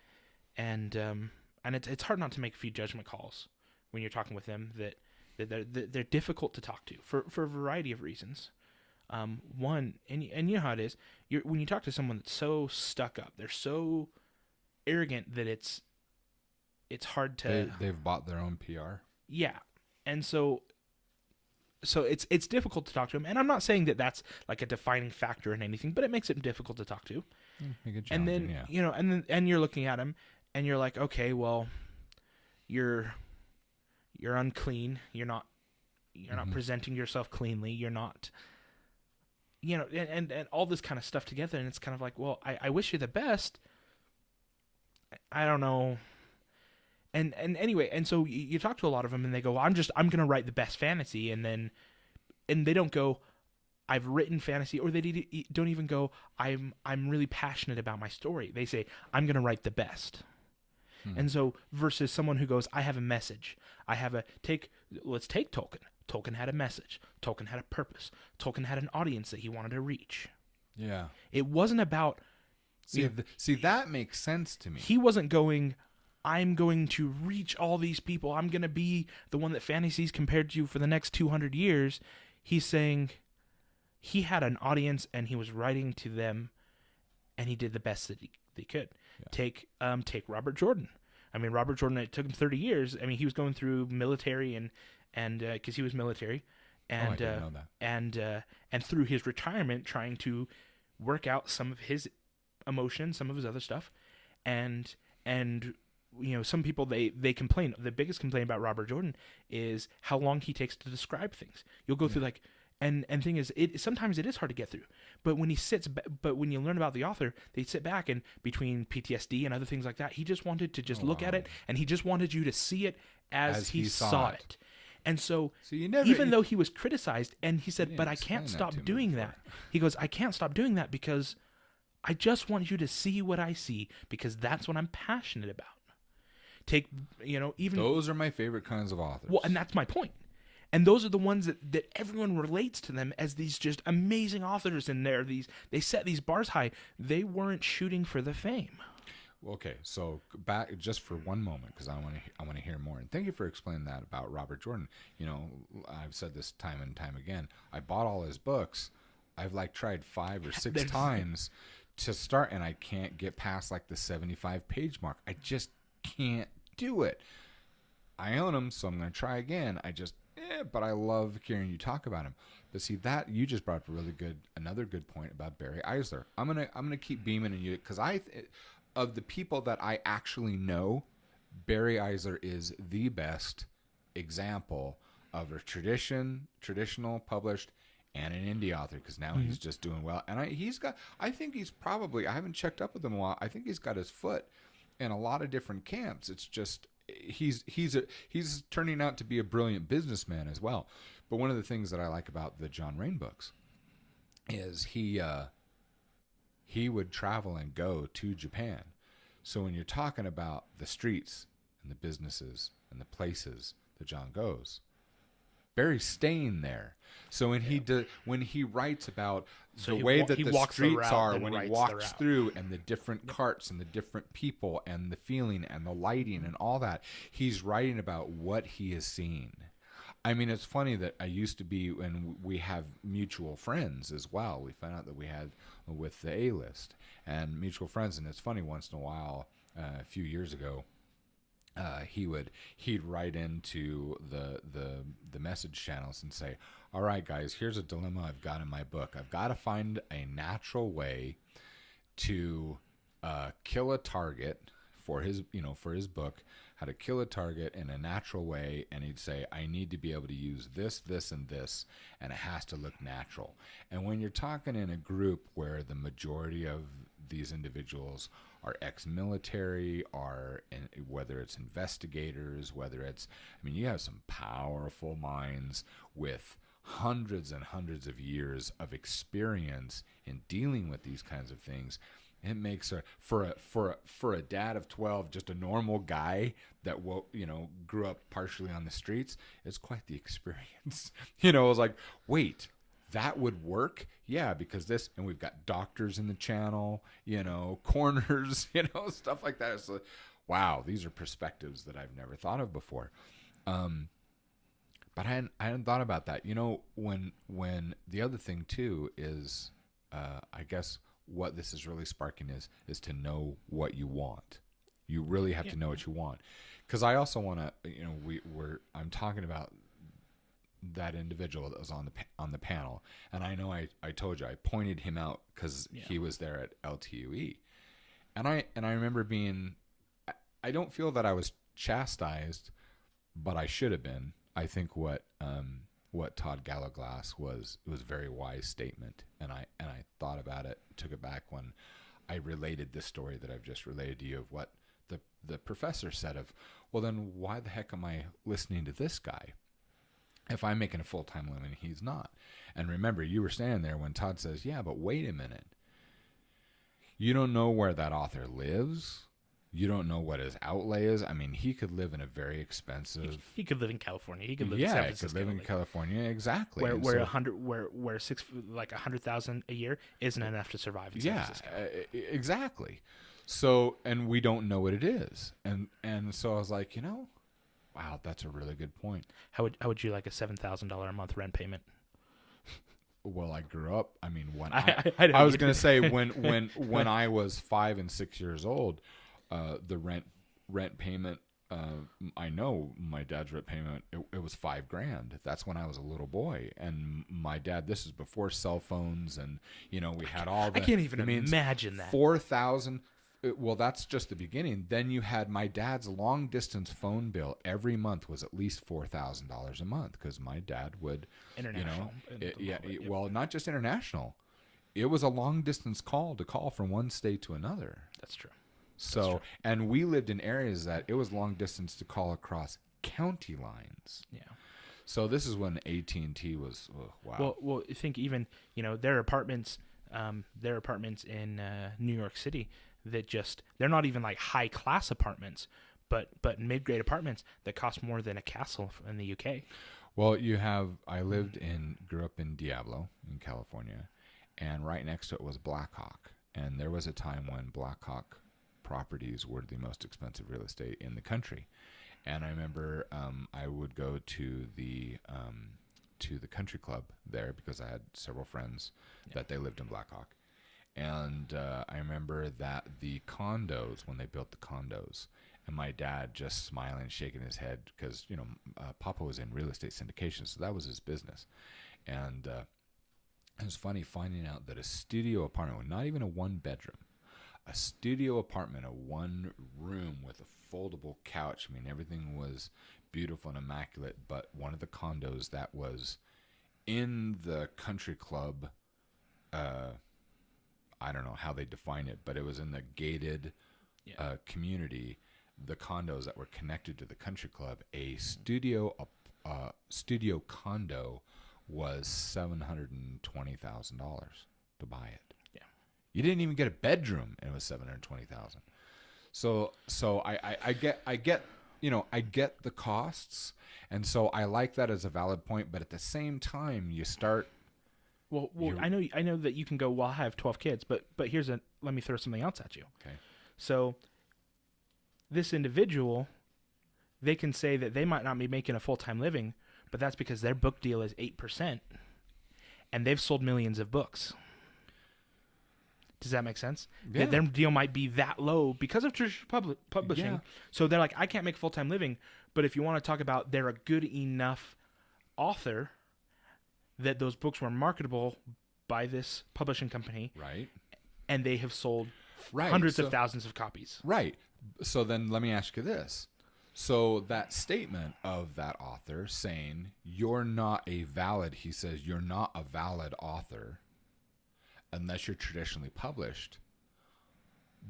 it's hard not to make a few judgment calls when you're talking with them that they're difficult to talk to for a variety of reasons. One, and you know how it is. When you talk to someone that's so stuck up, they're so arrogant that it's hard to. They've bought their own PR. Yeah, and so it's difficult to talk to them. And I'm not saying that that's like a defining factor in anything, but it makes it difficult to talk to. And then you know, and you're looking at him, and you're like, okay, well, you're unclean. You're not presenting yourself cleanly. You're not, you know, and all this kind of stuff together. And it's kind of like, well, I wish you the best. I don't know. And anyway, and so you talk to a lot of them, and they go, well, I'm going to write the best fantasy. And they don't go, I've written fantasy, or they don't even go, I'm really passionate about my story. They say, I'm going to write the best. And so versus someone who goes, I have a message. Let's take Tolkien. Tolkien had a message. Tolkien had a purpose. Tolkien had an audience that he wanted to reach. Yeah. It wasn't about... See, that makes sense to me. He wasn't going, I'm going to reach all these people. I'm going to be the one that fantasy's compared to for the next 200 years. He's saying he had an audience, and he was writing to them, and he did the best that he could. Yeah. Take Robert Jordan. I mean, Robert Jordan, it took him 30 years. I mean, he was going through military and because he was military, and I didn't know that. And through his retirement, trying to work out some of his emotions, some of his other stuff, and some people they complain. The biggest complaint about Robert Jordan is how long he takes to describe things. You'll go through like. And thing is, sometimes it is hard to get through. But when when you learn about the author, they sit back and between PTSD and other things like that, he just wanted to just look at it, and he just wanted you to see it as he saw it. And so even though he was criticized, and he said, "But I can't stop doing that." He goes, "I can't stop doing that because I just want you to see what I see because that's what I'm passionate about." Even those are my favorite kinds of authors. Well, and that's my point. And those are the ones that everyone relates to them as these just amazing authors, and they set these bars high. They weren't shooting for the fame. Okay, so back just for one moment because I want to hear more. And thank you for explaining that about Robert Jordan. I've said this time and time again. I bought all his books. I've tried 5 or 6 times to start, and I can't get past the 75-page mark. I just can't do it. I own them, so I'm going to try again. But I love hearing you talk about him. But see, that you just brought up another good point about Barry Eisler. I'm gonna keep beaming in you because of the people that I actually know, Barry Eisler is the best example of a traditional published and an indie author because now he's just doing well. And I think he's probably, I haven't checked up with him a lot. I think he's got his foot in a lot of different camps. It's just he's turning out to be a brilliant businessman as well. But one of the things that I like about the John Rain books is he would travel and go to Japan. So when you're talking about the streets and the businesses and the places that John goes, Barry's staying there. So when he writes about the way that the streets are, when he walks through and the different carts and the different people and the feeling and the lighting and all that, he's writing about what he has seen. I mean, it's funny that I used to be, and we have mutual friends as well. We found out that we had with the A-list and mutual friends, and it's funny, once in a while, a few years ago, he'd write into the message channels and say, "All right, guys, here's a dilemma I've got in my book. I've got to find a natural way to kill a target for his book, how to kill a target in a natural way." And he'd say, "I need to be able to use this, this, and this, and it has to look natural." And when you're talking in a group where the majority of these individuals are ex-military, whether it's investigators, you have some powerful minds with hundreds and hundreds of years of experience in dealing with these kinds of things. It makes for a dad of 12, just a normal guy that grew up partially on the streets, it's quite the experience. It was like, wait, that would work? Yeah, because this, and we've got doctors in the channel, coroners, stuff like that. It's like, wow, these are perspectives that I've never thought of before. But I hadn't thought about that. When the other thing too is, I guess what this is really sparking is to know what you want. You really have to know what you want. Because I also want to, I'm talking about that individual that was on the panel, and I know I told you I pointed him out because he was there at LTUE, and I remember being, I don't feel that I was chastised, but I should have been. I think what Todd Gallaglass was a very wise statement, and I thought about it, took it back when I related this story that I've just related to you of what the professor said of, well, then why the heck am I listening to this guy if I'm making a full-time living and he's not? And remember, you were standing there when Todd says, yeah, but wait a minute. You don't know where that author lives. You don't know what his outlay is. I mean, he could live in a very expensive. He could live in California. He could live in San Francisco. Yeah, he could live in California, exactly. Where $100,000 a year isn't enough to survive in San Francisco. Exactly. So, and we don't know what it is, and so I was like, wow, that's a really good point. How would you like a $7,000 a month rent payment? Well, I grew up. I mean, when I was going to say when I was 5 and 6 years old, the rent rent payment. I know my dad's rent payment. It was $5,000. That's when I was a little boy, and my dad. This is before cell phones, and we had all. I can't even imagine that. 4,000. Well, that's just the beginning. Then you had my dad's long distance phone bill every month was at least $4,000 a month because my dad would international. Well, not just international. It was a long distance call from one state to another. That's true. So, and we lived in areas that it was long distance to call across county lines. Yeah. So this is when AT&T was wow. Well, I think even their apartments in New York City that they're not even like high class apartments, but mid grade apartments that cost more than a castle in the UK. Well, I grew up in Diablo in California, and right next to it was Blackhawk, and there was a time when Blackhawk properties were the most expensive real estate in the country. And I remember I would go to the country club there because I had several friends that they lived in Blackhawk. And I remember that the condos, when they built the condos, and my dad just smiling and shaking his head because, Papa was in real estate syndication, so that was his business. And it was funny finding out that a studio apartment, not even a one-bedroom, a studio apartment, a one room with a foldable couch. I mean, everything was beautiful and immaculate, but one of the condos that was in the country club, I don't know how they define it, but it was in the gated community, the condos that were connected to the country club, a studio condo was $720,000 to buy it. You didn't even get a bedroom, and it was $720,000. So I get the costs, and so I like that as a valid point. But at the same time, you start. Well, I know that you can go. Well, I have 12 kids, but let me throw something else at you. Okay. So this individual, they can say that they might not be making a full-time living, but that's because their book deal is 8%, and they've sold millions of books. Does that make sense? Yeah. Their deal might be that low because of traditional publishing. Yeah. So they're like, I can't make a full-time living. But if you want to talk about they're a good enough author that those books were marketable by this publishing company. Right. And they have sold hundreds of thousands of copies. Right. So then let me ask you this. So that statement of that author saying, you're not a valid, he says, you're not a valid author unless you're traditionally published.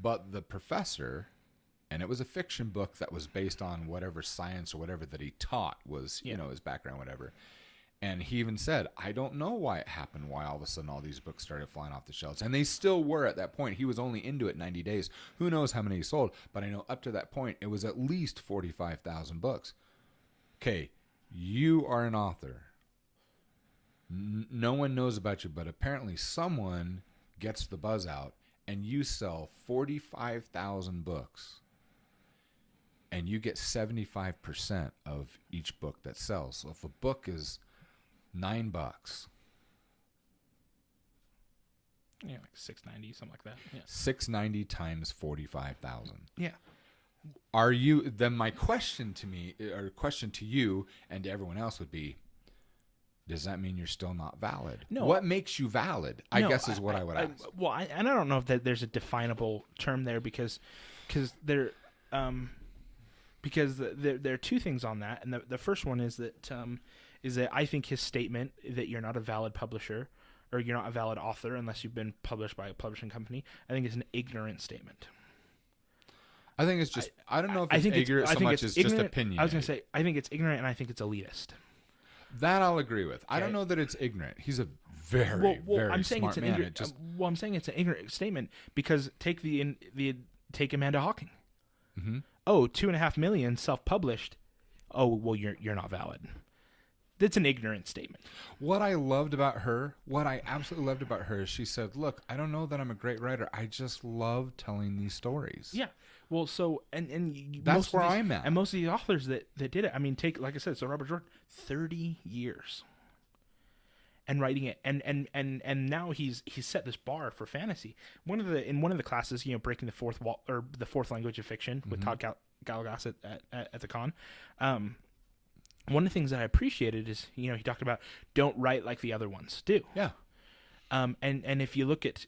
But the professor, and it was a fiction book that was based on whatever science or whatever that he taught was, his background, whatever. And he even said, I don't know why it happened, why all of a sudden all these books started flying off the shelves. And they still were at that point. He was only into it 90 days. Who knows how many he sold? But I know up to that point, it was at least 45,000 books. Okay, you are an author. No one knows about you, but apparently someone gets the buzz out and you sell 45,000 books and you get 75% of each book that sells. So if a book is $9, like $6.90, something like that. Yeah. $6.90 times 45,000. Yeah. Are you then? My question to you and to everyone else would be: does that mean you're still not valid? No. What makes you valid? I guess is what I would ask. And I don't know if there's a definable term there because there are two things on that, and the first one is that I think his statement that you're not a valid publisher or you're not a valid author unless you've been published by a publishing company, I think is an ignorant statement. I think it's just I don't know if it's ignorant so much as just opinion. I was going to say I think it's ignorant and I think it's elitist. That I'll agree with. Okay. I don't know that it's ignorant. He's a very I'm saying smart it's an man. ignorant. I'm saying it's an ignorant statement because take Amanda Hawking. Mm-hmm. Oh, 2.5 million self-published. Oh, well, you're not valid. That's an ignorant statement. What I absolutely loved about her is she said, "Look, I don't know that I'm a great writer. I just love telling these stories." Yeah. Well, so and that's where I'm at. And most of the authors that did it, I mean, like I said, so Robert Jordan, 30 years, and writing it, and now he's set this bar for fantasy. In one of the classes, breaking the fourth wall or the fourth language of fiction with mm-hmm. Galagos at the con. One of the things that I appreciated is, he talked about don't write like the other ones do. Yeah. And if you look at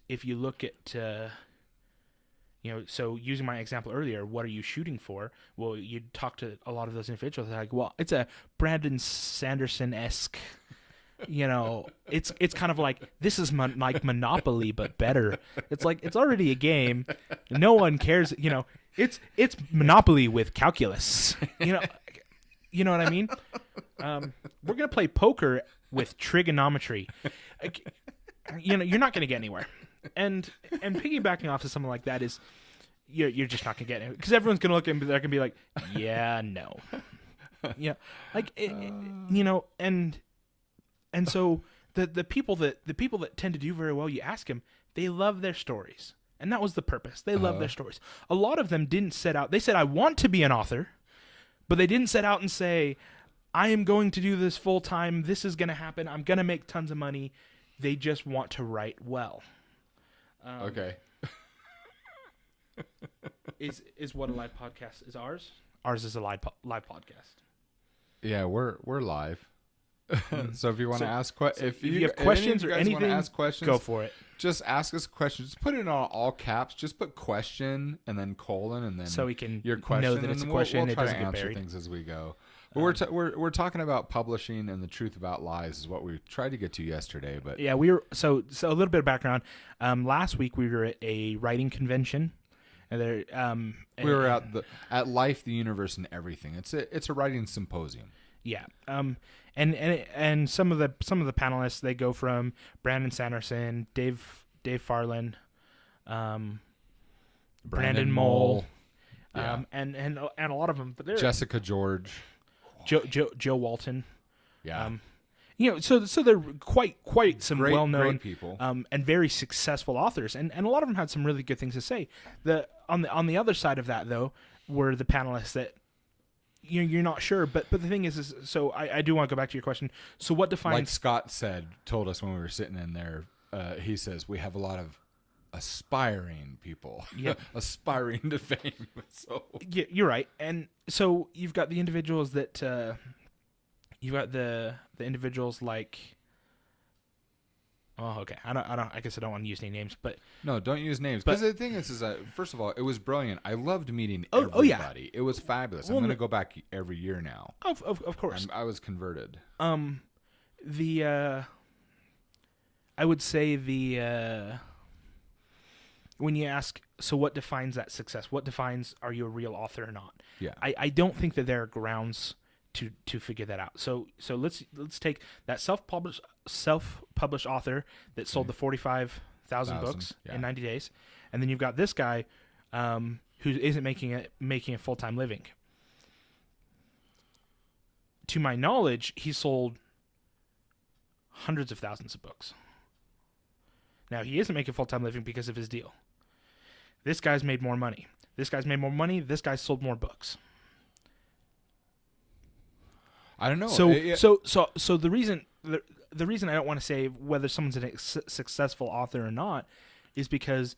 so using my example earlier, what are you shooting for? Well, you talk to a lot of those individuals, they're like, well, it's a Brandon Sanderson-esque, it's kind of like, this is like Monopoly, but better. It's like, it's already a game. No one cares, it's Monopoly with calculus, You know what I mean? We're gonna play poker with trigonometry. You're not gonna get anywhere. And piggybacking off of something like that is, you're just not gonna get it, because everyone's gonna look and they're gonna be like, yeah, no, and so the people that tend to do very well, you ask them, they love their stories, and that was the purpose. They love their stories. A lot of them didn't set out. They said, I want to be an author. But they didn't set out and say, I am going to do this full time. This is going to happen. I'm going to make tons of money. They just want to write well. Okay. Is what a live podcast is ours? Ours is a live podcast. Yeah, we're live. So if you want to ask if you have questions or anything, ask questions, go for it. Just ask us questions. Just put it in all caps. Just put question and then colon and then so we can your question, know that it's a question. We'll try it doesn't to answer get things as we go. But we're talking about publishing and the truth about lies is what we tried to get to yesterday. But yeah, we were so a little bit of background. Last week we were at a writing convention. And there, we were at Life, the Universe, and Everything. It's a writing symposium. Yeah. And some of the panelists, they go from Brandon Sanderson, Dave Farland, Brandon Mole, and a lot of them. But they're Jessica George, Joe Walton. Yeah. So they're quite some great, well-known great people, and very successful authors, and a lot of them had some really good things to say. On the other side of that, though, were the panelists that you're not sure, but the thing is so I do want to go back to your question. So what defines, like Scott told us when we were sitting in there, he says we have a lot of aspiring people, aspiring to fame. So yeah, you're right. And so you've got the individuals that you've got the individuals like, oh, okay. I guess I don't want to use any names, but no, don't use names. Because the thing is that first of all, it was brilliant. I loved meeting everybody. Yeah. It was fabulous. I'm going to go back every year now. Of course. I was converted. I would say when you ask, so what defines that success? What defines, are you a real author or not? Yeah. I don't think that there are grounds to figure that out. So let's take that self-published author that sold the 45,000 books in 90 days, and then you've got this guy who isn't making a full-time living. To my knowledge, he sold hundreds of thousands of books. Now, he isn't making a full-time living because of his deal. This guy's made more money. This guy's made more money. This guy's sold more books. I don't know. So the reason I don't want to say whether someone's a successful author or not is because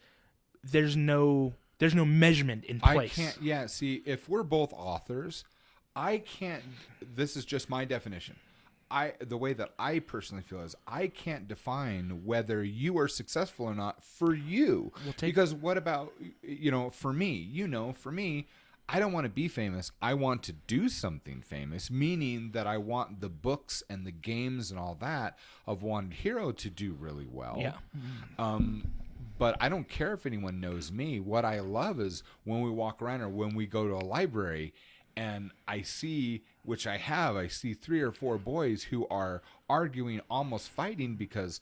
there's no measurement in place. I can't. Yeah. See, if we're both authors, I can't. This is just my definition. The way that I personally feel is I can't define whether you are successful or not for you. Because what about, for me, I don't want to be famous. I want to do something famous, meaning that I want the books and the games and all that of Wanted Hero to do really well. Yeah. But I don't care if anyone knows me. What I love is when we walk around or when we go to a library and I see 3 or 4 boys who are arguing, almost fighting because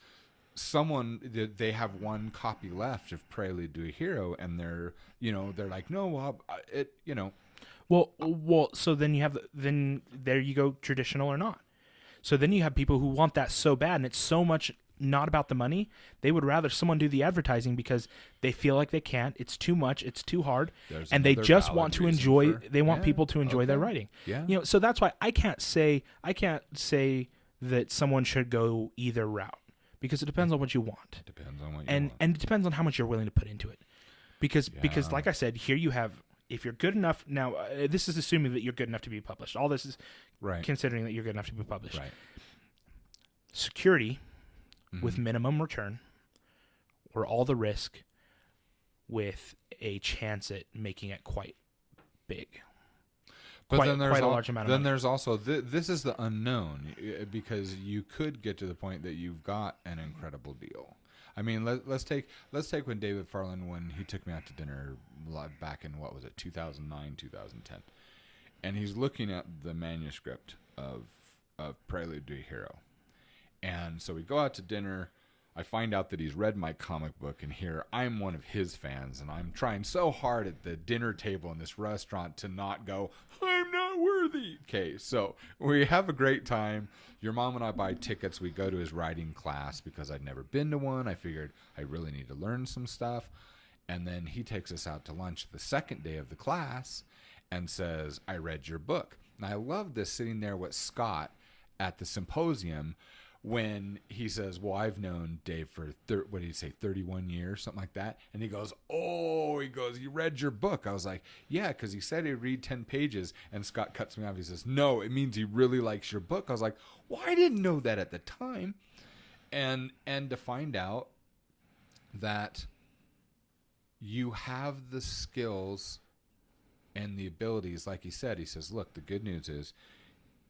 they have one copy left of Prelude to a Hero, and they're like, no, Well, so then there you go, traditional or not. So then you have people who want that so bad, and it's so much not about the money. They would rather someone do the advertising because they feel like they can't. It's too much. It's too hard, and they just want to enjoy. They want people to enjoy their writing. Yeah. So that's why I can't say that someone should go either route, because it depends on what you want. Depends on what you want, and it depends on how much you're willing to put into it. Because like I said, here you have if you're good enough, now this is assuming that you're good enough to be published. All this is Right. considering that you're good enough to be published. Right. Security with minimum return, or all the risk with a chance at making it quite big. But then there's quite a large amount of money. there's also this is the unknown, because you could get to the point that you've got an incredible deal. I mean, let's take when David Farland, when he took me out to dinner back in, what was it, 2009, 2010, and he's looking at the manuscript of Prelude to a Hero, and so we go out to dinner. I find out that he's read my comic book, and here I'm one of his fans, and I'm trying so hard at the dinner table in this restaurant to not go, I'm not worthy. Okay, so we have a great time. Your mom and I buy tickets. We go to his writing class because I'd never been to one. I figured I really need to learn some stuff. And then he takes us out to lunch the second day of the class and says, I read your book. And I love this, sitting there with Scott at the symposium, when he says, well, I've known Dave for, 31 years, something like that. And he goes, you read your book. I was like, yeah, because he said he'd read 10 pages. And Scott cuts me off. He says, no, it means he really likes your book. I was like, well, I didn't know that at the time. And to find out that you have the skills and the abilities, like he said, he says, look, the good news is,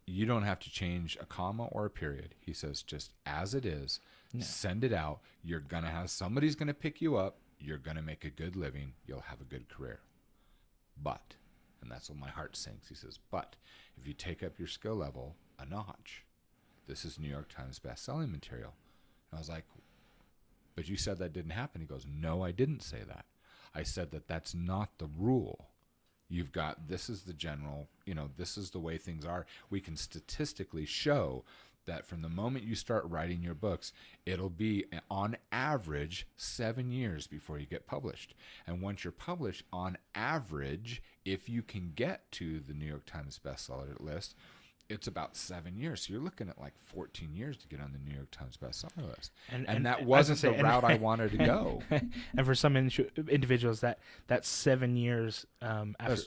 you don't have to change a comma or a period. He says, just as it is, send it out. You're going to have, somebody's going to pick you up. You're going to make a good living. You'll have a good career. But, and that's what my heart sings. He says, but if you take up your skill level a notch, this is New York Times best-selling material. And I was like, but you said that didn't happen. He goes, no, I didn't say that. I said that that's not the rule. You've got, this is the general, this is the way things are. We can statistically show that from the moment you start writing your books, it'll be on average 7 years before you get published. And once you're published, on average, if you can get to the New York Times bestseller list, it's about 7 years. So you're looking at like 14 years to get on the New York Times bestseller list. And that wasn't the route I wanted to go. And for some individuals, that 7 years after,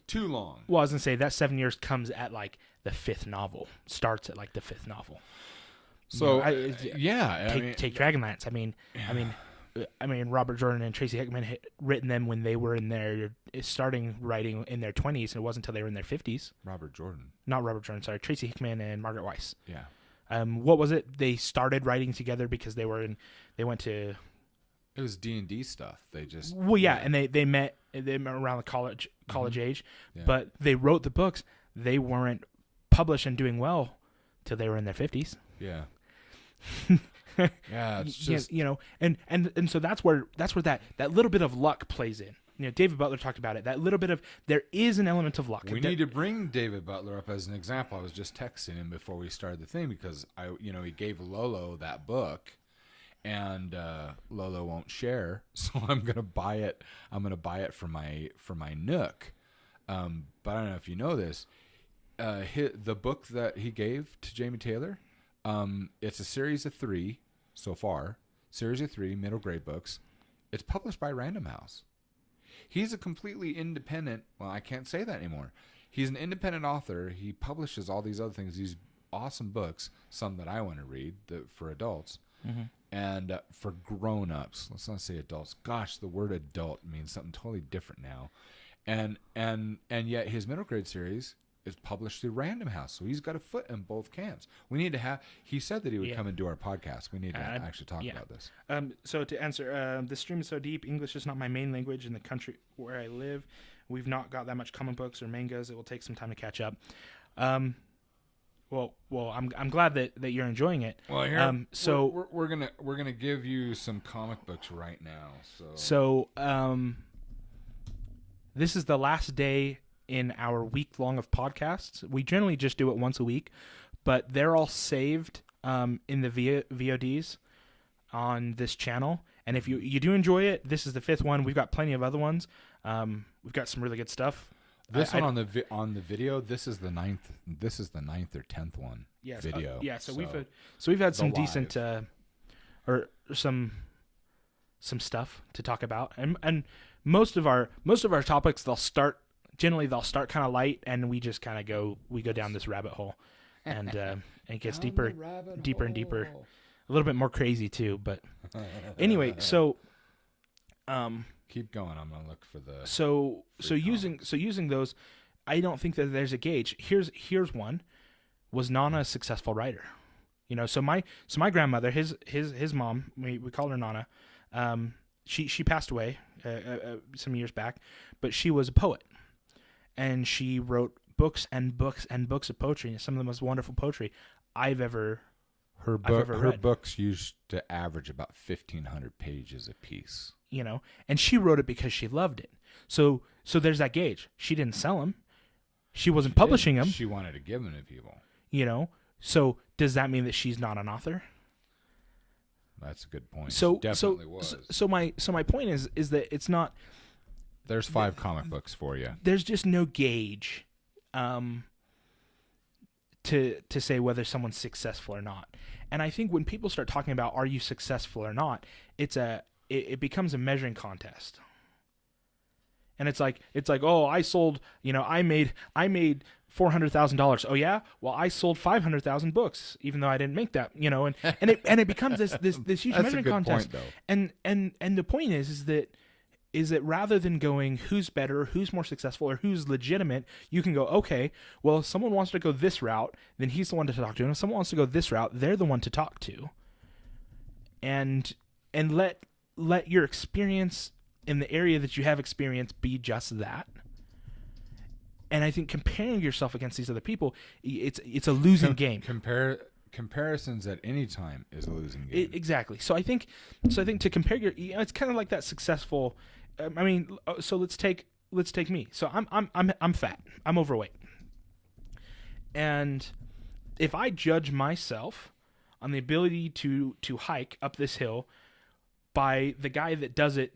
too long. Well, I was going to say that 7 years comes at like the fifth novel, starts at like the fifth novel. So, take Dragonlance. I mean, Robert Jordan and Tracy Hickman had written them when they were in their starting writing in their 20s, and it wasn't until they were in their 50s. Not Robert Jordan, sorry. Tracy Hickman and Margaret Weiss. Yeah. What was it? They started writing together because they went to. It was D&D stuff. They just. Well, yeah, and they met around the college age, but they wrote the books. They weren't published and doing well till they were in their 50s. Yeah. Yeah, it's just and so that's where that little bit of luck plays in. David Butler talked about it. That little bit of, there is an element of luck. We need to bring David Butler up as an example. I was just texting him before we started the thing because he gave Lolo that book, and Lolo won't share, so I'm gonna buy it. I'm gonna buy it for my Nook. But I don't know if you know this. The book that he gave to Jamie Taylor, it's a series of 3 so far. Series of 3 middle grade books. It's published by Random House. He's a completely independent. Well, I can't say that anymore. He's an independent author. He publishes all these other things. These awesome books. Some that I want to read for adults. Mm-hmm. And for grown-ups. Let's not say adults. Gosh, the word adult means something totally different now. And yet his middle grade series is published through Random House, so he's got a foot in both camps. We need to have. He said that he would come and do our podcast. We need to actually talk about this. So to answer, the stream is so deep. English is not my main language in the country where I live. We've not got that much comic books or mangas. It will take some time to catch up. Well, I'm glad that you're enjoying it. Well, here, so we're gonna give you some comic books right now. So this is the last day in our week-long of podcasts. We generally just do it once a week, but they're all saved in the VODs on this channel. And if you do enjoy it, this is the 5th one. We've got plenty of other ones. We've got some really good stuff. This one on the video, this is the 9th. This is the 9th or 10th one. Yes, video. So we've had some decent or some stuff to talk about, and most of our topics they'll start kind of light, and we just kind of go down this rabbit hole, and it gets deeper and deeper, a little bit more crazy too. But anyway, so keep going. I'm gonna look for the using those, I don't think that there's a gauge. Here's one. Was Nana a successful writer? So my grandmother, his mom, we called her Nana. She passed away some years back, but she was a poet, and she wrote books and books and books of poetry, and some of the most wonderful poetry I've ever read. Her books used to average about 1,500 pages a piece. And she wrote it because she loved it. So there's that gauge. She didn't sell them. She wasn't publishing them. She wanted to give them to people. So does that mean that she's not an author? That's a good point. So she definitely was. So my point is that it's not. There's 5 comic books for you. There's just no gauge, to say whether someone's successful or not. And I think when people start talking about are you successful or not, it becomes a measuring contest. And it's like, oh, I sold, I made $400,000. Oh yeah, well I sold 500,000 books, even though I didn't make that, and it becomes this huge That's measuring a good contest. Point, though. And the point is that rather than going who's better, who's more successful, or who's legitimate, you can go, okay, well if someone wants to go this route, then he's the one to talk to, and if someone wants to go this route, they're the one to talk to. And let your experience in the area that you have experience be just that. And I think comparing yourself against these other people, it's a losing game. Comparisons at any time is a losing game. Exactly. So I think to compare it's kind of like that successful. So let's take me. So I'm fat. I'm overweight. And if I judge myself on the ability to hike up this hill by the guy that does it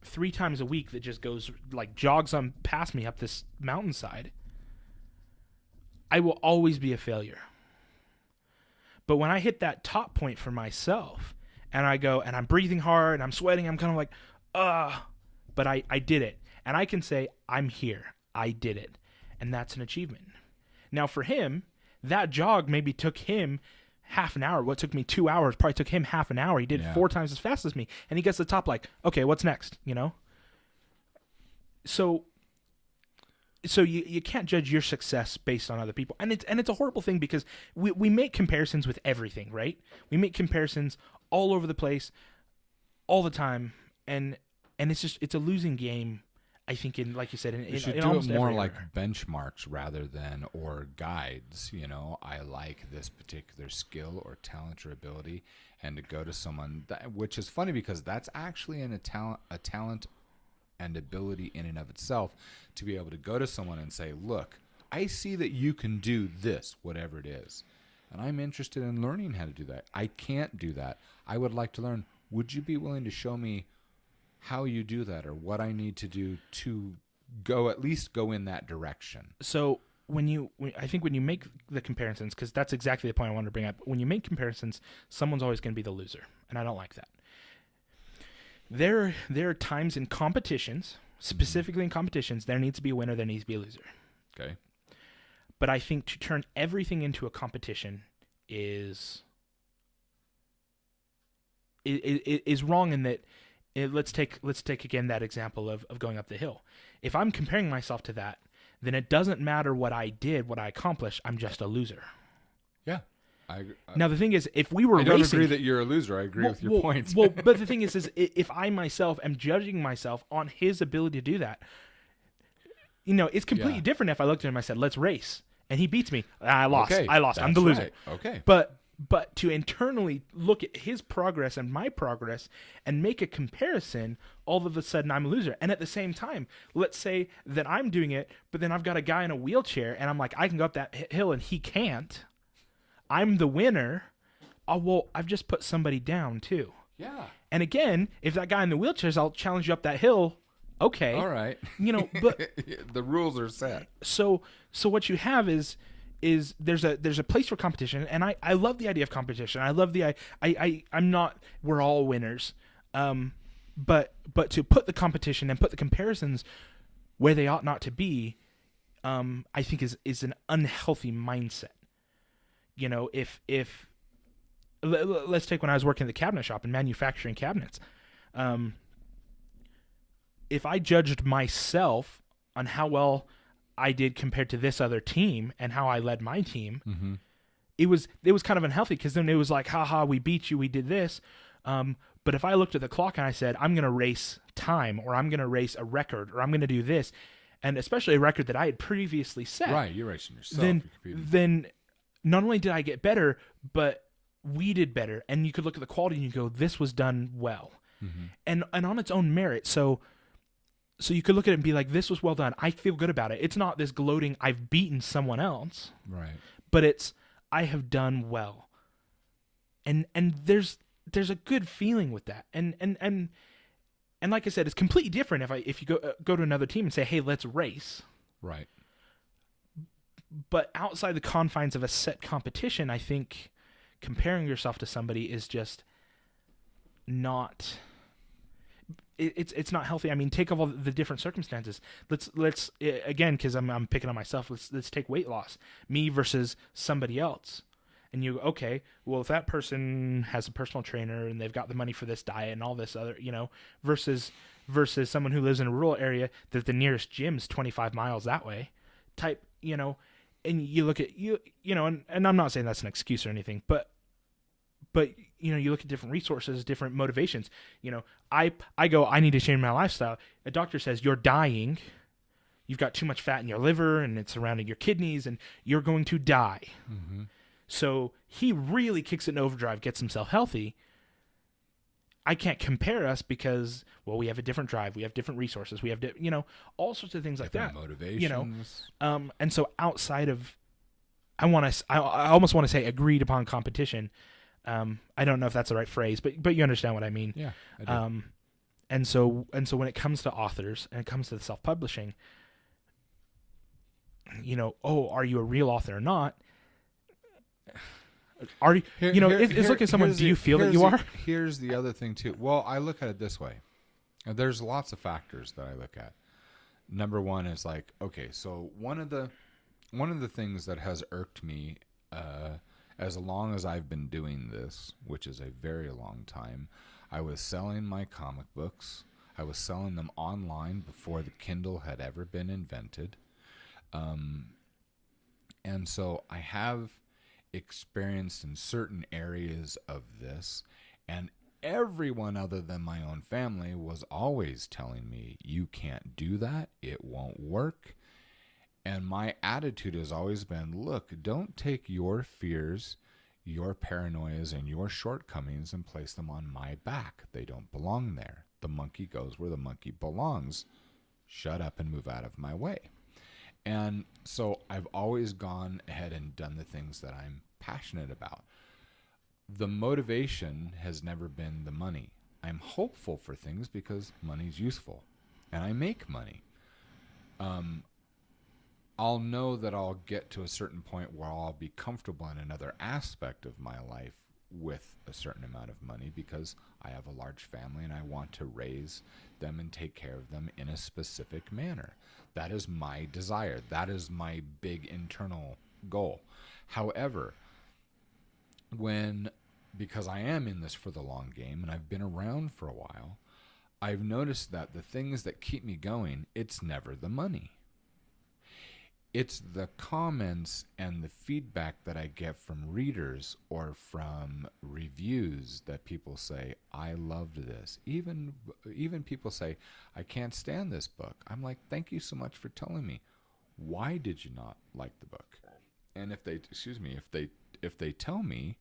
3 times a week, that just goes jogs on past me up this mountainside, I will always be a failure. But when I hit that top point for myself and I go and I'm breathing hard and I'm sweating, I'm kind of like, but I did it. And I can say, I'm here. I did it. And that's an achievement. Now for him, that jog maybe took him half an hour. What took me 2 hours probably took him half an hour. He did 4 times as fast as me, and he gets to the top okay, what's next? So you can't judge your success based on other people, and it's a horrible thing because we make comparisons with everything, right? We make comparisons all over the place, all the time, and it's a losing game. I think like you said, you should do it more like benchmarks rather than or guides. I like this particular skill or talent or ability, and to go to someone which is funny because that's actually a talent and ability in and of itself, to be able to go to someone and say, look, I see that you can do this, whatever it is, and I'm interested in learning how to do that. I can't do that. I would like to learn. Would you be willing to show me how you do that, or what I need to do to at least go in that direction? So I think when you make the comparisons, because that's exactly the point I wanted to bring up. When you make comparisons, someone's always going to be the loser, and I don't like that. There are times in competitions, specifically in competitions, there needs to be a winner, there needs to be a loser. Okay. But I think to turn everything into a competition is wrong in that. Let's take again that example of going up the hill. If I'm comparing myself to that, then it doesn't matter what I did, what I accomplished. I'm just a loser. Yeah. Now the thing is, if we were I don't racing, agree that you're a loser. I agree with your points. But the thing is if I myself am judging myself on his ability to do that, it's completely different if I looked at him and I said, "Let's race," and he beats me. I lost. Okay, I'm the loser. Right. Okay. But to internally look at his progress and my progress and make a comparison, all of a sudden I'm a loser. And at the same time, let's say that I'm doing it, but then I've got a guy in a wheelchair and I'm like, I can go up that hill and he can't. I'm the winner. Oh, well, I've just put somebody down too. Yeah. And again, if that guy in the wheelchair says, I'll challenge you up that hill. Okay. All right. But the rules are set. So what you have is there's a place for competition, and I love the idea of competition. I love I'm not, we're all winners. but to put the competition and put the comparisons where they ought not to be, I think is an unhealthy mindset. You know, if let's take when I was working in the cabinet shop and manufacturing cabinets. If I judged myself on how well I did compared to this other team and how I led my team, Mm-hmm. it was kind of unhealthy, because then it was like, haha, we beat you, we did this. But if I looked at the clock and I said, I'm going to race time, or I'm going to race a record, or I'm going to do this, and especially a record that I had previously set, Right, you're racing yourself. then not only did I get better, but we did better. And you could look at the quality and you go, this was done well. Mm-hmm. And on its own merit. So you could look at it and be like, this was well done. I feel good about it. It's not this gloating, I've beaten someone else. Right. But it's, I have done well. And there's a good feeling with that. And like I said, it's completely different if you go to another team and say, hey, let's race. Right. But outside the confines of a set competition, I think comparing yourself to somebody is just not... It's not healthy. I mean, take all the different circumstances. Let's again, because I'm picking on myself. Let's take weight loss. Me versus somebody else, and you okay? Well, if that person has a personal trainer and they've got the money for this diet and all this other, versus someone who lives in a rural area that the nearest gym's 25 miles that way, and you look at and I'm not saying that's an excuse or anything, but you look at different resources, different motivations. I need to change my lifestyle. A doctor says you're dying. You've got too much fat in your liver and it's surrounding your kidneys and you're going to die. Mm-hmm. So he really kicks it in overdrive, gets himself healthy. I can't compare us because, well, we have a different drive. We have different resources. We have, all sorts of things like that. Motivations. And so outside of, I almost want to say agreed upon competition. I don't know if that's the right phrase, but you understand what I mean. Yeah, I do. And so when it comes to authors and it comes to the self-publishing, are you a real author or not? Are you, it's look at someone, do you feel that you are? Here's the other thing too. Well, I look at it this way. There's lots of factors that I look at. Number one is like, okay, so one of the things that has irked me, as long as I've been doing this, which is a very long time, I was selling my comic books. I was selling them online before the Kindle had ever been invented. And so I have experienced in certain areas of this, and everyone other than my own family was always telling me, you can't do that, it won't work. And my attitude has always been, look, don't take your fears, your paranoias, and your shortcomings and place them on my back. They don't belong there. The monkey goes where the monkey belongs. Shut up and move out of my way. And so I've always gone ahead and done the things that I'm passionate about. The motivation has never been the money. I'm hopeful for things because money's useful, and I make money. I'll know that I'll get to a certain point where I'll be comfortable in another aspect of my life with a certain amount of money because I have a large family and I want to raise them and take care of them in a specific manner. That is my desire. That is my big internal goal. However, because I am in this for the long game and I've been around for a while, I've noticed that the things that keep me going, it's never the money. It's the comments and the feedback that I get from readers or from reviews that people say, I loved this. Even people say, I can't stand this book. I'm like, thank you so much for telling me. Why did you not like the book? And if they tell me,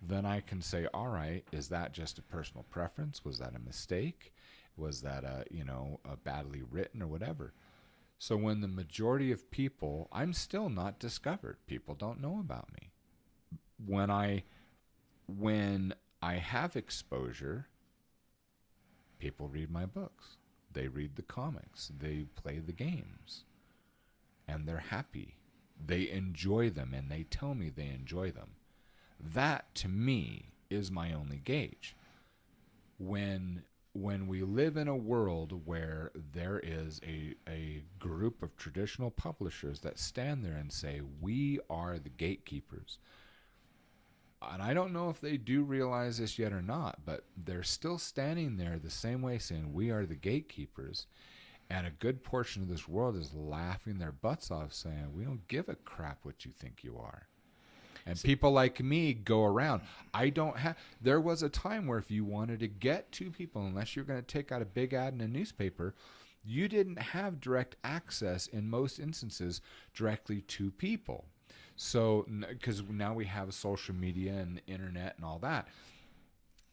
then I can say, all right, is that just a personal preference? Was that a mistake? Was that a badly written or whatever? So when the majority of people, I'm still not discovered. People don't know about me. When I have exposure, people read my books. They read the comics. They play the games. And they're happy. They enjoy them, and they tell me they enjoy them. That, to me, is my only gauge. When when we live in a world where there is a group of traditional publishers that stand there and say, we are the gatekeepers, and I don't know if they do realize this yet or not, but they're still standing there the same way saying, we are the gatekeepers. And a good portion of this world is laughing their butts off saying, we don't give a crap what you think you are. And people like me go around. There was a time where if you wanted to get to people, unless you're going to take out a big ad in a newspaper, you didn't have direct access in most instances directly to people. So, because now we have social media and the internet and all that.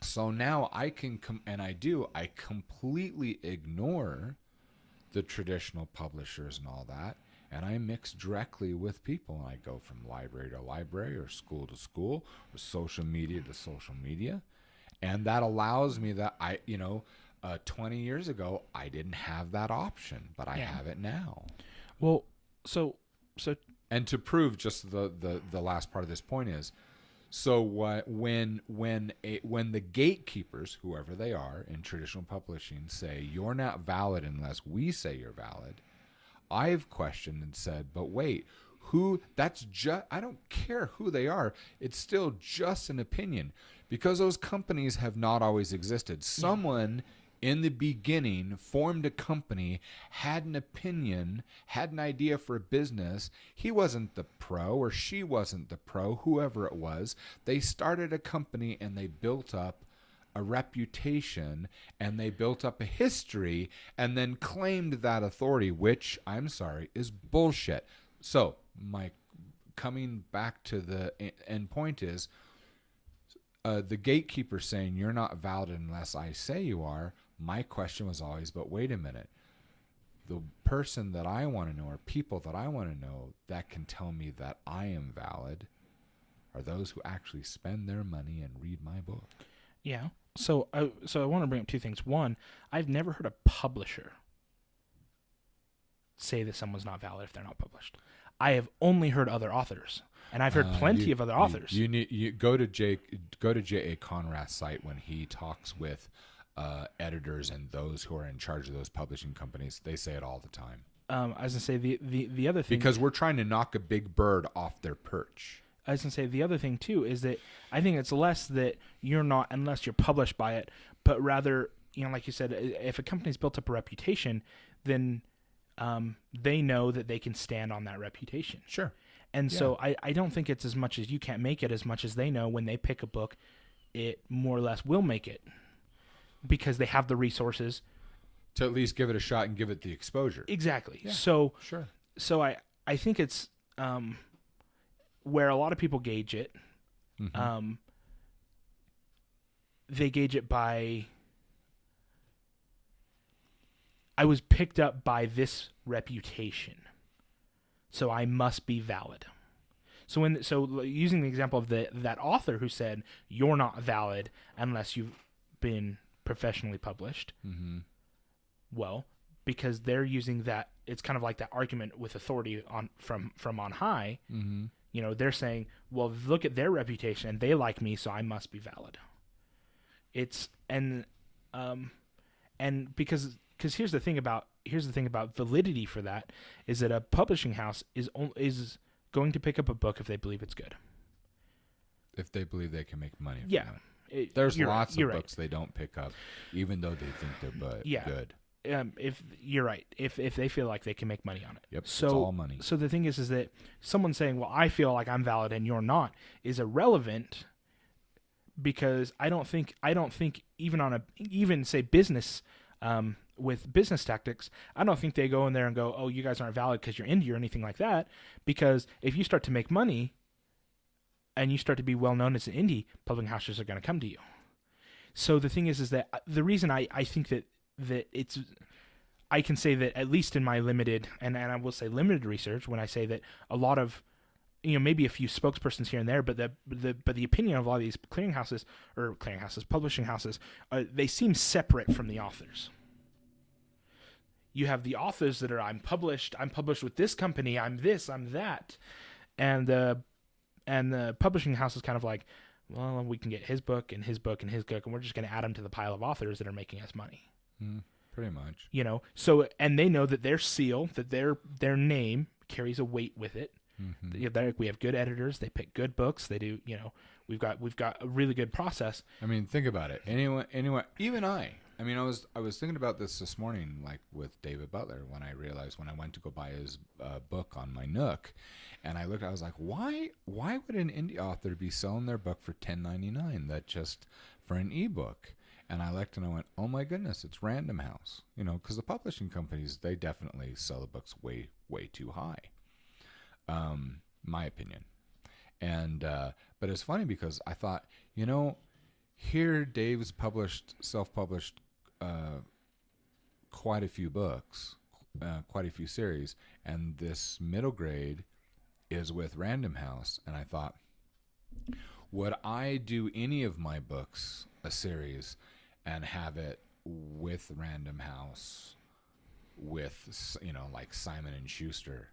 So now I can, I completely ignore the traditional publishers and all that, and I mix directly with people, and I go from library to library or school to school or social media to social media, and that allows me that 20 years ago I didn't have that option, but I have it now. Well, so and to prove just the last part of this point is, so when the gatekeepers, whoever they are in traditional publishing, say you're not valid unless we say you're valid, I've questioned and said, but wait, I don't care who they are. It's still just an opinion, because those companies have not always existed. Someone in the beginning formed a company, had an opinion, had an idea for a business. He wasn't the pro, or she wasn't the pro, whoever it was. They started a company and they built up a reputation and they built up a history and then claimed that authority, which, I'm sorry, is bullshit. So my coming back to the end point is, the gatekeeper saying you're not valid unless I say you are. My question was always, but wait a minute. The person that I want to know, or people that I want to know that can tell me that I am valid, are those who actually spend their money and read my book. Yeah. So I want to bring up two things. One, I've never heard a publisher say that someone's not valid if they're not published. I have only heard other authors, and I've heard plenty of other authors. You go to J.A. Conrad's site when he talks with editors and those who are in charge of those publishing companies. They say it all the time. I was gonna say the other thing, because we're trying to knock a big bird off their perch. I was gonna say the other thing too is that I think it's less that you're not, unless you're published by it, but rather, like you said, if a company's built up a reputation, then they know that they can stand on that reputation. Sure. And so I don't think it's as much as you can't make it, as much as they know when they pick a book, it more or less will make it, because they have the resources to at least give it a shot and give it the exposure. Exactly. Yeah, so sure. So I think it's where a lot of people gauge it. Mm-hmm. They gauge it by, I was picked up by this reputation, so I must be valid. So using the example of that author who said you're not valid unless you've been professionally published. Mm-hmm. Well, because they're using that, it's kind of like that argument with authority from on high. Mm-hmm. They're saying, well, look at their reputation and they like me, so I must be valid. It's and because here's the thing about validity for that is that a publishing house is going to pick up a book if they believe it's good. If they believe they can make money from it. There's lots of books they don't pick up, even though they think they're good. If you're right, if they feel like they can make money on it. Yep. So, it's all money. So the thing is that someone saying, well, I feel like I'm valid and you're not, is irrelevant, because I don't think even say business, with business tactics, I don't think they go in there and go, oh, you guys aren't valid because you're indie or anything like that. Because if you start to make money and you start to be well known as an indie, publishing houses are going to come to you. So the thing is that the reason I think that it's, I can say that at least in my limited, and I will say limited research, when I say that a lot of, maybe a few spokespersons here and there, but the opinion of a lot of these publishing houses, they seem separate from the authors. You have the authors that are, I'm published with this company, I'm this, I'm that. And the publishing house is kind of like, well, we can get his book and his book and his book, and we're just going to add them to the pile of authors that are making us money. Pretty much. You know, so, and they know that their seal, that their name carries a weight with it. We have good editors. They pick good books. They do, you know, we've got a really good process. I mean, think about it. Anyone, even I mean, I was thinking about this morning, like with David Butler, when I realized when I went to go buy his book on my Nook, and I was like, why would an indie author be selling their book for $10.99? That just for an ebook? And I looked and I went, oh my goodness, it's Random House, you know, because the publishing companies, they definitely sell the books way too high, my opinion. And but it's funny because I thought, you know, here Dave's self-published quite a few books, quite a few series, and this middle grade is with Random House. And I thought, would I do any of my books a series and have it with Random House, with, you know, like Simon and Schuster,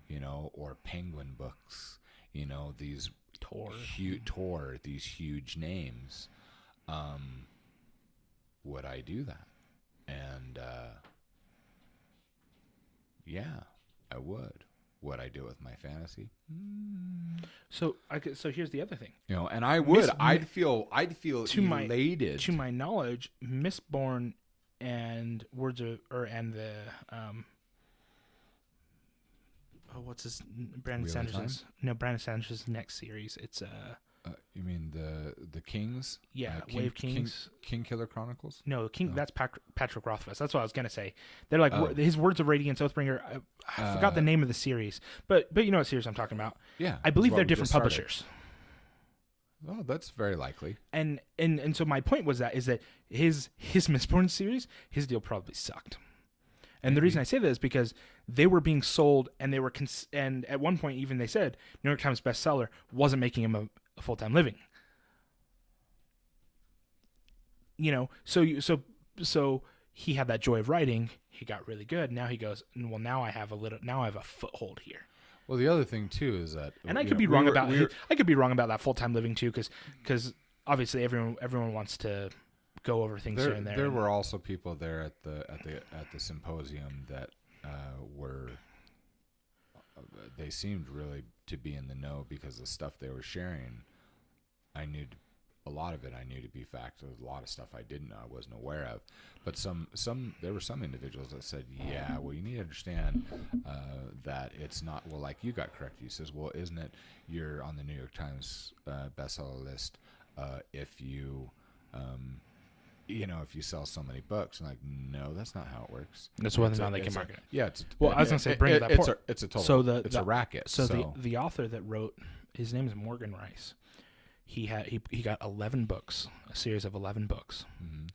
you know, or Penguin Books, you know, these Tor, these huge names? Would I do that? And yeah, I would. Would I do it with my fantasy? So here's the other thing. You know, and I would. I'd feel elated. To my knowledge, Mistborn and the what's his Brandon Sanders's next series. It's you mean the Kings? Yeah, Wave Kings. King Killer Chronicles? No, King. No. That's Patrick Rothfuss. That's what I was gonna say. They're like his Words of Radiance, Oathbringer. I forgot the name of the series, but you know what series I'm talking about. Yeah, I believe they're different publishers. Well, that's very likely. And so my point is that his Mistborn series, his deal probably sucked. And the reason I say that is because they were being sold, and they were and at one point even they said New York Times bestseller wasn't making him a full-time living. You know, so he had that joy of writing. He got really good. Now he goes, well, now I have a foothold here. Well, the other thing too is that, and I could be wrong about that full-time living too, because obviously everyone wants to go over things here and there. There were also people there at the symposium that they seemed really to be in the know, because the stuff they were sharing, I knew a lot of it. I knew to be fact. There was a lot of stuff I didn't know, I wasn't aware of. But there were some individuals that said, yeah, well, you need to understand that it's not, well, like you got corrected. He says, well, isn't it you're on the New York Times bestseller list if you if you sell so many books? I'm like, no, that's not how it works. That's whether or not they can market it. Yeah. I was going to say, bring that point. It's a total, it's a racket. So the author that wrote, his name is Morgan Rice. He got 11 books, a series of 11 books. Mm-hmm.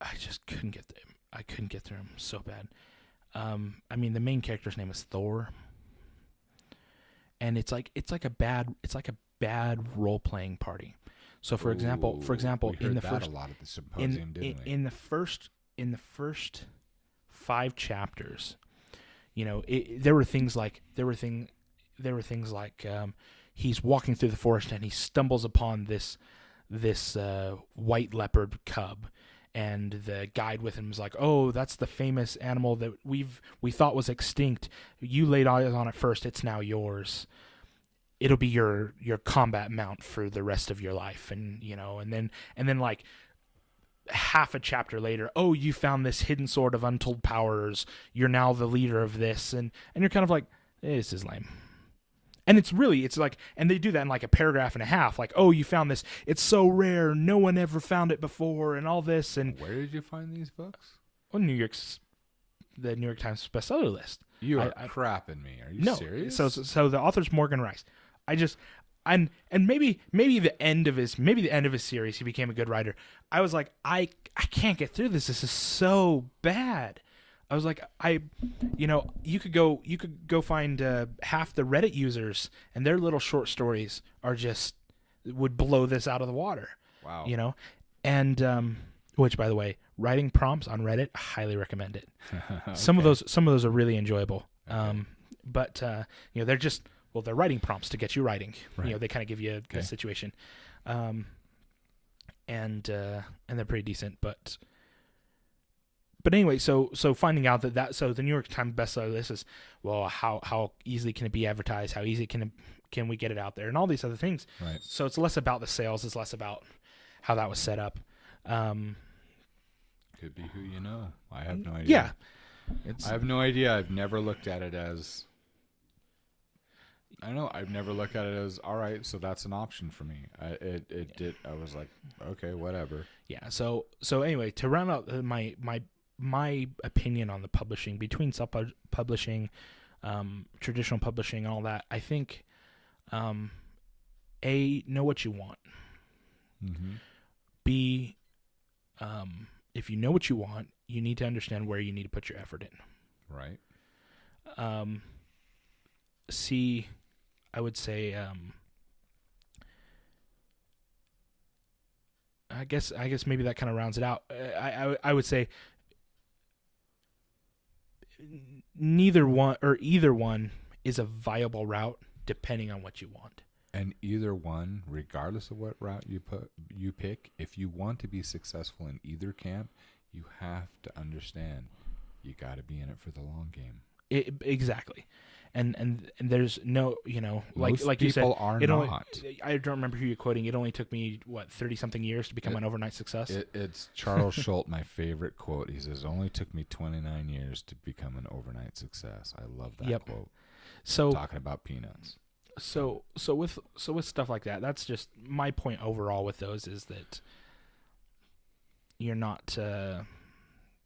I just couldn't get through him. I couldn't get through him so bad. I mean, the main character's name is Thor, and it's like a bad role playing party. So for example, in the first, a lot at the symposium, in the first 5 chapters, you know, there were things like he's walking through the forest and he stumbles upon this white leopard cub, and the guide with him is like, oh, that's the famous animal that we thought was extinct. You laid eyes on it first. It's now yours. It'll be your combat mount for the rest of your life. And, you know, and then like half a chapter later, oh, you found this hidden sword of untold powers. You're now the leader of this. And you're kind of like, this is lame. And it's like, and they do that in like a paragraph and a half. Like, oh, you found this. It's so rare. No one ever found it before, and all this. And where did you find these books? On the New York Times bestseller list. You are crapping me. Are you serious? So the author's Morgan Rice. And maybe the end of his series, he became a good writer. I was like, I can't get through this. This is so bad. I was like, you could go find half the Reddit users, and their little short stories would blow this out of the water. Wow. You know, and which, by the way, writing prompts on Reddit, I highly recommend it. Okay. Some of those are really enjoyable. Okay. But they're just, well, they're writing prompts to get you writing. Right. They kind of give you a situation, and they're pretty decent. But anyway, so finding out that so the New York Times bestseller list is, well, how easily can it be advertised? How easy can we get it out there? And all these other things. Right. So it's less about the sales. It's less about how that was set up. Could be who you know. I have no idea. Yeah. I have no idea. I've never looked at it as. I don't know. I've never looked at it as, all right, so that's an option for me. It did. I was like, okay, whatever. Yeah. So anyway, to round out my opinion on the publishing, between self-publishing, traditional publishing, and all that, I think, A, know what you want. Mm-hmm. B, if you know what you want, you need to understand where you need to put your effort in. Right. C, I would say, I guess maybe that kind of rounds it out. I would say either one is a viable route depending on what you want. And either one, regardless of what route you pick, if you want to be successful in either camp, you have to understand you got to be in it for the long game. Exactly. And there's no, Most like you said, people are not. I don't remember who you're quoting. It only took me 30-something years to become an overnight success. It's Charles Schultz, my favorite quote. He says, "Only took me 29 years to become an overnight success." I love that quote. So talking about peanuts. So with stuff like that, that's just my point overall with those is that you're not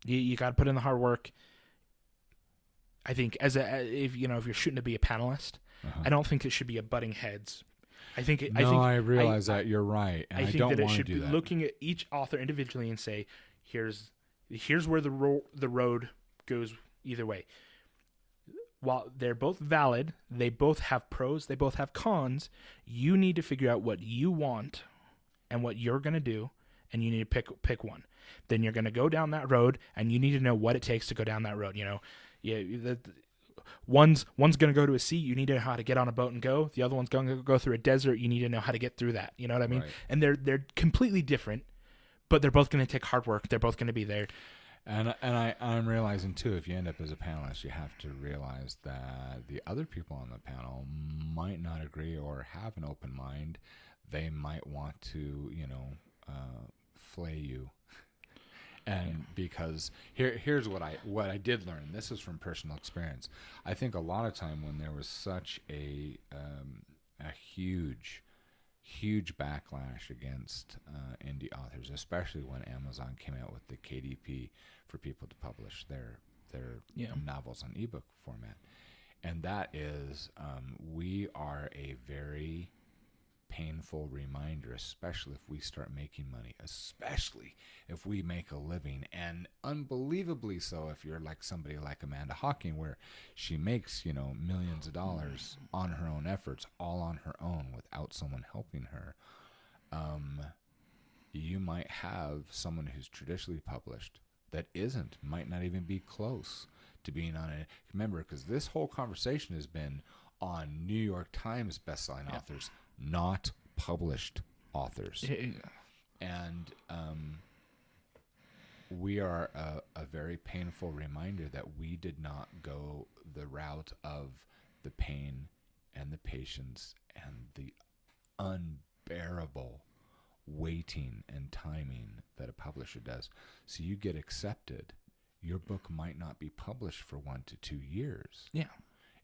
you got to put in the hard work. I think if you're shooting to be a panelist, I don't think it should be a butting heads. I realize that you're right, and I don't that it want to should do be that. looking at each author individually and say, here's where the road goes either way. While they're both valid, they both have pros, they both have cons. You need to figure out what you want and what you're going to do, and you need to pick one. Then you're going to go down that road, and you need to know what it takes to go down that road. One's going to go to a sea. You need to know how to get on a boat and go. The other one's going to go through a desert. You need to know how to get through that. You know what I mean? Right. And they're completely different, but they're both going to take hard work. They're both going to be there. And I'm realizing too, if you end up as a panelist, you have to realize that the other people on the panel might not agree or have an open mind. They might want to, flay you. And because here's what I did learn. This is from personal experience. I think a lot of time when there was such a huge backlash against indie authors, especially when Amazon came out with the KDP for people to publish their novels on ebook format, and that is we are a very painful reminder, especially if we start making money, especially if we make a living, and unbelievably so if you're like somebody like Amanda Hawking, where she makes millions of dollars on her own efforts, all on her own without someone helping her. You might have someone who's traditionally published that might not even be close to being on it. Remember, because this whole conversation has been on New York Times bestselling authors, not published authors. And we are a very painful reminder that we did not go the route of the pain and the patience and the unbearable waiting and timing that a publisher does. So you get accepted. Your book might not be published for 1 to 2 years. Yeah.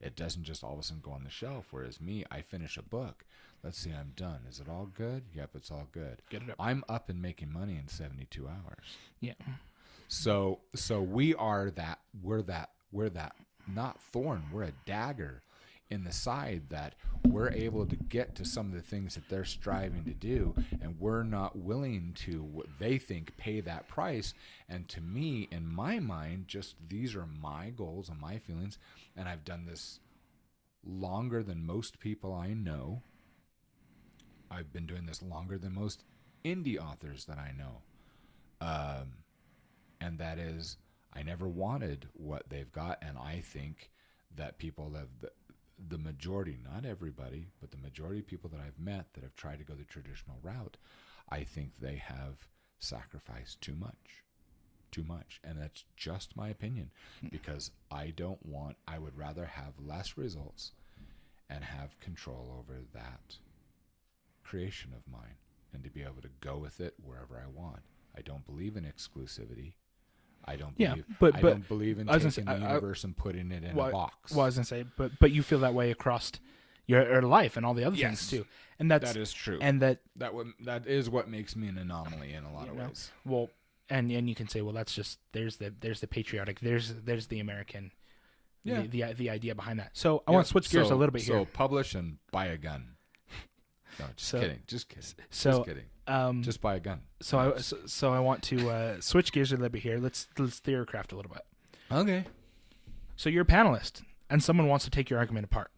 It doesn't just all of a sudden go on the shelf. Whereas me, I finish a book. Let's see, I'm done. Is it all good? Yep, it's all good. Get it up. I'm up and making money in 72 hours. Yeah. So we are that. We're that not thorn. We're a dagger in the side that we're able to get to some of the things that they're striving to do, and we're not willing to, what they think, pay that price. And to me, in my mind, just these are my goals and my feelings, and I've done this longer than most people I know. I've been doing this longer than most indie authors that I know. And that is, I never wanted what they've got, and I think that people have the majority, not everybody, but the majority of people that I've met that have tried to go the traditional route, I think they have sacrificed too much. And that's just my opinion, because I would rather have less results and have control over that creation of mine and to be able to go with it wherever I want. I don't believe in exclusivity. I don't believe in taking the universe and putting it in a box. Well, I was going to say, but you feel that way across your life and all the other things too. And that is true. And that is what makes me an anomaly in a lot of ways. Well, and you can say, well, that's just there's the patriotic, there's the American, the idea behind that. So I want to switch gears a little bit here. So publish and buy a gun. No, just kidding. Just kidding. Just buy a gun. So I want to switch gears a little bit here. Let's theorycraft a little bit. Okay. So you're a panelist, and someone wants to take your argument apart.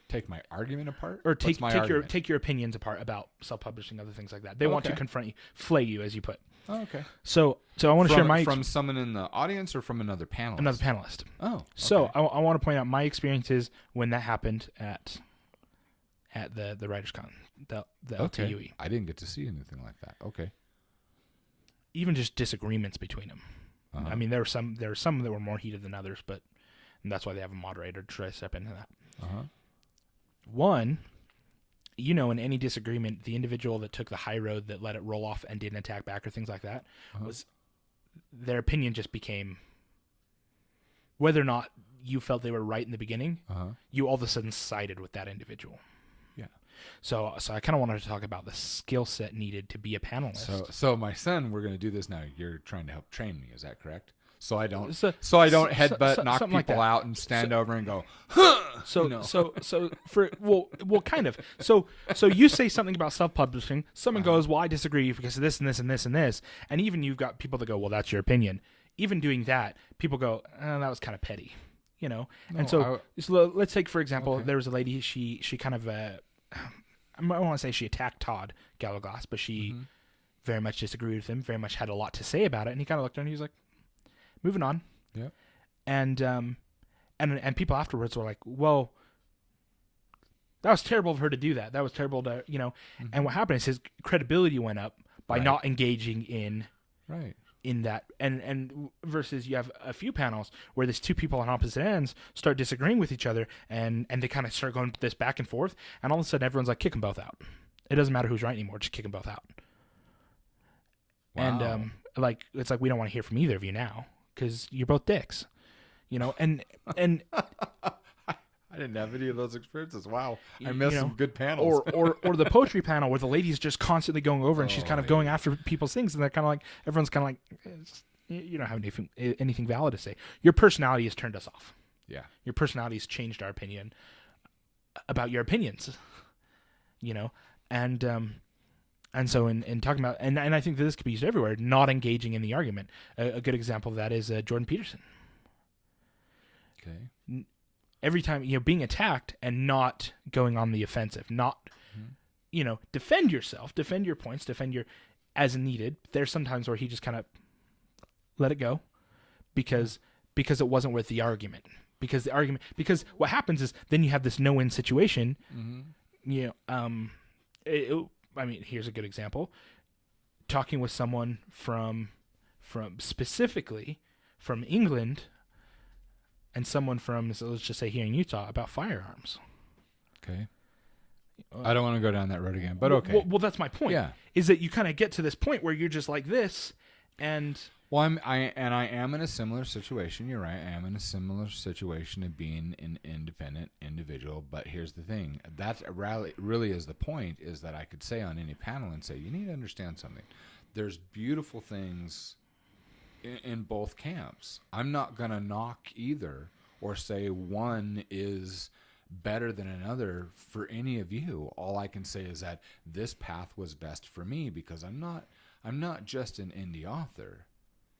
Take my argument apart, or take your opinions apart about self-publishing, other things like that. They want to confront you, flay you, as you put. Oh, okay. So I want to share from someone in the audience or from another panelist. Another panelist. Oh. Okay. So I want to point out my experiences when that happened at the Writers' Con, the LTUE. I didn't get to see anything like that. Okay. Even just disagreements between them. Uh-huh. I mean, there were some that were more heated than others, and that's why they have a moderator to try to step into that. Uh-huh. One, in any disagreement, the individual that took the high road, that let it roll off and didn't attack back or things like that, was their opinion just became, whether or not you felt they were right in the beginning, you all of a sudden sided with that individual. Yeah. So I kind of wanted to talk about the skill set needed to be a panelist. So my son, we're going to do this now. You're trying to help train me. Is that correct? So I don't headbutt, knock people like out, and stand over and go, huh! Kind of. So you say something about self-publishing. Someone goes, well, I disagree because of this and this and this and this. And even you've got people that go, well, that's your opinion. Even doing that, people go, that was kind of petty, And so let's take, for example, there was a lady, she kind of, I don't want to say she attacked Todd Gallaglass, but she very much disagreed with him, very much had a lot to say about it. And he kind of looked at her and he was like, moving on. Yeah. And people afterwards were like, well, that was terrible of her to do that. That was terrible to, and what happened is his credibility went up by not engaging in that. And versus you have a few panels where there's two people on opposite ends start disagreeing with each other and they kind of start going this back and forth. And all of a sudden everyone's like, kick them both out. It doesn't matter who's right anymore. Just kick them both out. Wow. And it's like, we don't want to hear from either of you now, because you're both dicks, and I didn't have any of those experiences. Wow, I missed some good panels. or the poetry panel where the lady's just constantly going over and she's kind of going after people's things, and they're kind of like, everyone's kind of like, you don't have anything valid to say. Your personality has turned us off. Yeah, your personality has changed our opinion about your opinions. And so in talking about, and I think that this could be used everywhere, not engaging in the argument. A good example of that is Jordan Peterson. Okay. Every time, being attacked and not going on the offensive, not, defend yourself, defend your points, defend your, as needed. There's sometimes where he just kind of let it go because it wasn't worth the argument. Because what happens is then you have this no-win situation. Here's a good example. Talking with someone from specifically from England and someone from, so let's just say here in Utah, about firearms. Okay. I don't want to go down that road again, but okay. Well, that's my point. Yeah. Is that you kind of get to this point where you're just like this, and... Well, I am in a similar situation. You're right. I am in a similar situation of being an independent individual. But here's the thing. That really is the point, is that I could say on any panel and say, you need to understand something. There's beautiful things in both camps. I'm not going to knock either or say one is better than another for any of you. All I can say is that this path was best for me, because I'm not just an indie author.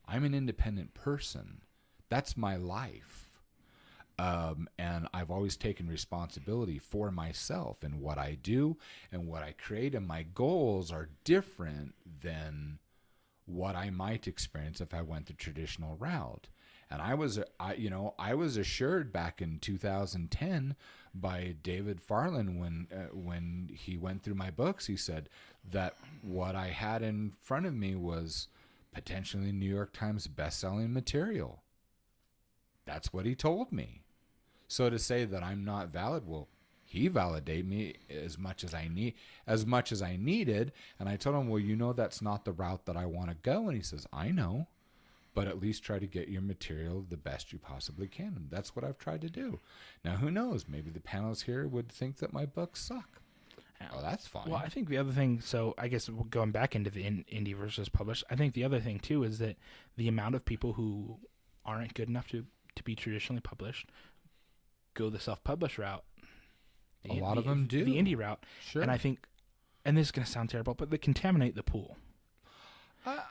I'm an independent person. That's my life. And I've always taken responsibility for myself and what I do and what I create, and my goals are different than what I might experience if I went the traditional route. And I was assured back in 2010 by David Farland when he went through my books. He said that what I had in front of me was potentially New York Times best-selling material. That's what he told me. So to say that I'm not valid, well, he validated me as much as I needed. And I told him, well, that's not the route that I want to go. And he says, I know, but at least try to get your material the best you possibly can. And that's what I've tried to do. Now, who knows? Maybe the panelists here would think that my books suck. Oh, that's fine. Well, I think the other thing, so I guess going back into the indie versus published, I think the other thing too is that the amount of people who aren't good enough to be traditionally published go the self-published route. A lot of them do. The indie route. Sure. And I think, and this is going to sound terrible, but they contaminate the pool.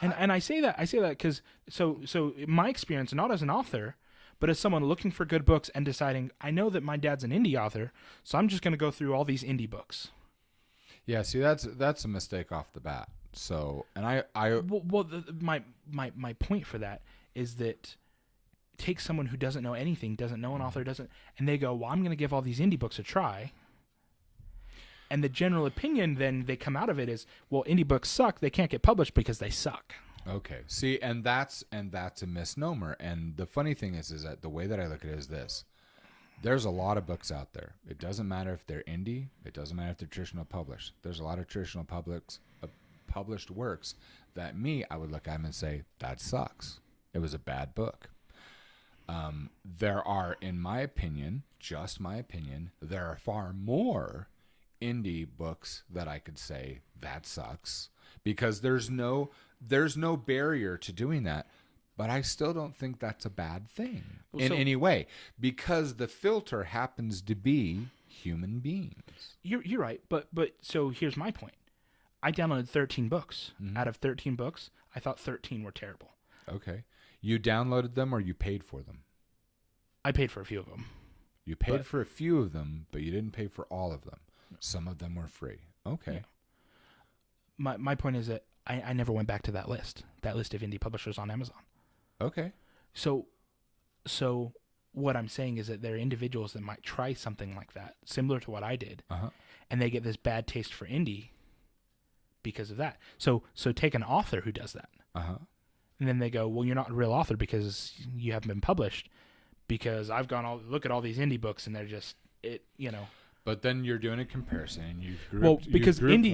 And I say that because, so in my experience, not as an author, but as someone looking for good books and deciding, I know that my dad's an indie author, so I'm just going to go through all these indie books. Yeah, see, that's a mistake off the bat. So, and my point for that is that take someone who doesn't know anything, doesn't know an author, and they go, well, I'm going to give all these indie books a try. And the general opinion then they come out of it is, well, indie books suck. They can't get published because they suck. Okay. See, and that's a misnomer. And the funny thing is that the way that I look at it is this. There's a lot of books out there. It doesn't matter if they're indie. It doesn't matter if they're traditional published. There's a lot of traditional published works that I would look at them and say, that sucks. It was a bad book. There are, in my opinion, just my opinion, there are far more indie books that I could say that sucks because there's no barrier to doing that. But I still don't think that's a bad thing in any way because the filter happens to be human beings. You're right, but so here's my point. I downloaded 13 books. Mm-hmm. Out of 13 books, I thought 13 were terrible. Okay. You downloaded them or you paid for them? I paid for a few of them. You paid for a few of them, but you didn't pay for all of them. Some of them were free. Okay. Yeah. My point is that I never went back to that list of indie publishers on Amazon. Okay. So what I'm saying is that there are individuals that might try something like that, similar to what I did, and they get this bad taste for indie because of that. So take an author who does that. And then they go, well, you're not a real author because you haven't been published because I've gone look at all these indie books and they're just, But then you're doing a comparison and you've grouped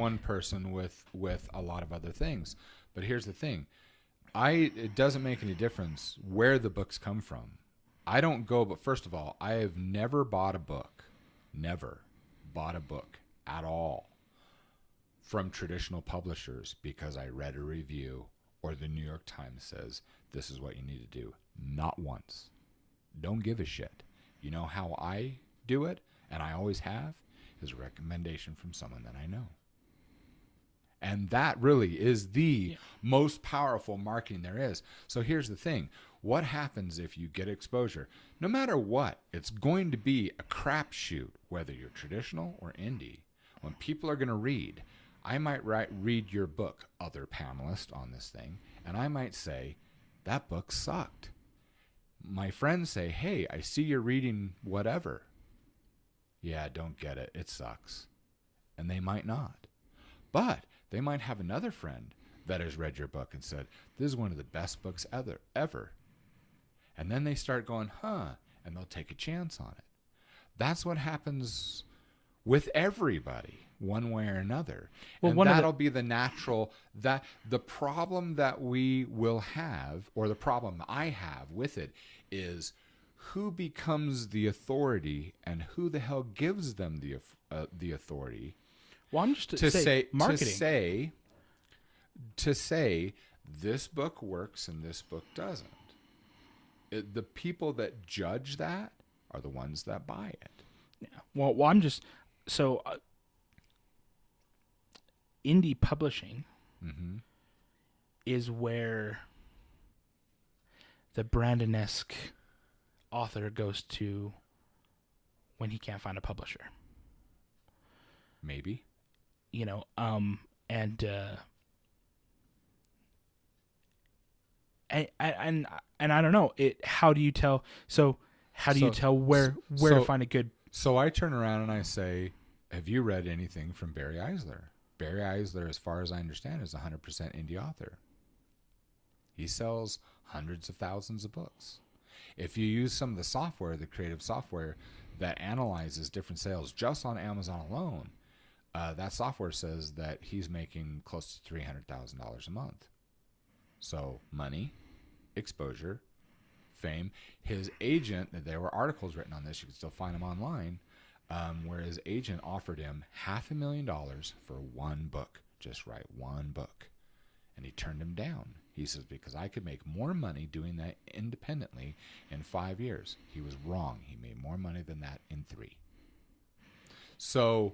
one person with a lot of other things. But here's the thing. It doesn't make any difference where the books come from. I don't go, but first of all, I have never bought a book at all from traditional publishers because I read a review or the New York Times says this is what you need to do. Not once. Don't give a shit. You know how I do it, and I always have, is a recommendation from someone that I know. And that really is the most powerful marketing there is. So here's the thing. What happens if you get exposure? No matter what, it's going to be a crapshoot, whether you're traditional or indie. When people are going to read, I might read your book, other panelist on this thing, and I might say, that book sucked. My friends say, hey, I see you're reading whatever. Yeah, don't get it. It sucks. And they might not. But they might have another friend that has read your book and said, this is one of the best books ever. And then they start going, and they'll take a chance on it. That's what happens with everybody, one way or another. Well, and that'll be the natural, the problem that we will have, or the problem I have with it, is who becomes the authority and who the hell gives them the authority. Well, I'm just to say marketing. To say this book works and this book doesn't. The people that judge that are the ones that buy it. Yeah. Well, I'm just indie publishing is where the Brandon-esque author goes to when he can't find a publisher. Maybe. and I don't know it. How do you tell? So how do you tell where to find a good? So I turn around and I say, have you read anything from Barry Eisler? Barry Eisler, as far as I understand, is a 100% indie author. He sells hundreds of thousands of books. If you use some of the software, the creative software that analyzes different sales just on Amazon alone, that software says that he's making close to $300,000 a month. So money, exposure, fame. His agent, there were articles written on this, you can still find them online, where his agent offered him $500,000 for one book. Just write one book. And he turned him down. He says, because I could make more money doing that independently in 5 years. He was wrong. He made more money than that in 3. So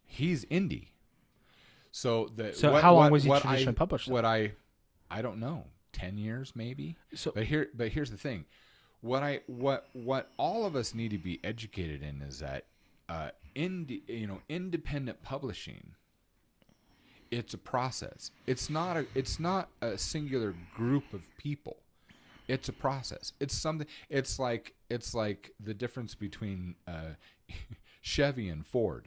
he's indie. So how long was he traditionally published? I don't know, 10 years maybe. So, but here's the thing. What all of us need to be educated in is that independent publishing, it's a process. It's not a singular group of people. It's a process. It's something. It's like the difference between Chevy and Ford.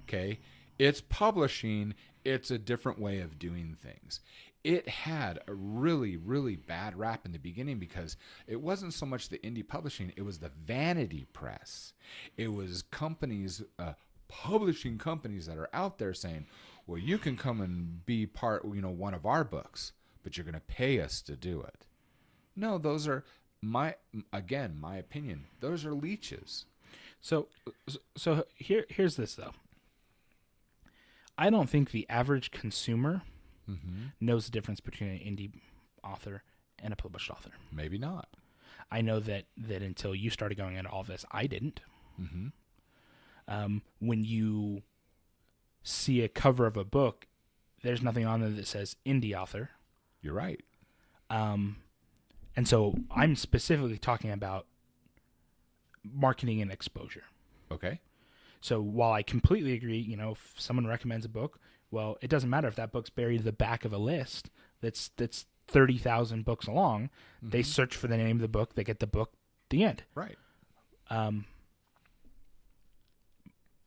Okay, it's publishing. It's a different way of doing things. It had a really, really bad rap in the beginning because it wasn't so much the indie publishing, it was the vanity press. It was companies, publishing companies that are out there saying, well, you can come and be part, one of our books, but you're going to pay us to do it. No, those are, my opinion, those are leeches. So here's this, though. I don't think the average consumer knows the difference between an indie author and a published author. Maybe not. I know that until you started going into all this, I didn't. When you see a cover of a book, there's nothing on there that says indie author. You're right. And so I'm specifically talking about marketing and exposure. Okay. So while I completely agree, if someone recommends a book, well, it doesn't matter if that book's buried at the back of a list that's 30,000 books long. They search for the name of the book, they get the book at the end. Right.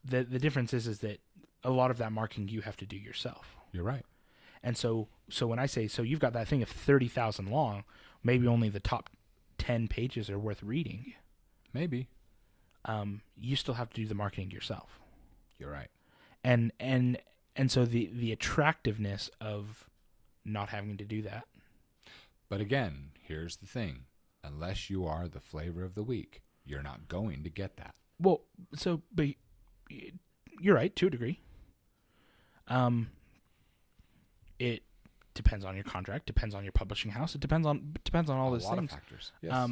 The difference is that a lot of that marketing you have to do yourself. You're right. And so when I say, so you've got that thing of 30,000 long, maybe only the top 10 pages are worth reading. Maybe. You still have to do the marketing yourself. You're right. And so the attractiveness of not having to do that. But again, here's the thing. Unless you are the flavor of the week, you're not going to get that. Well, but you're right to a degree. It depends on your contract, depends on your publishing house. It depends on all these things. A lot of factors. Yes.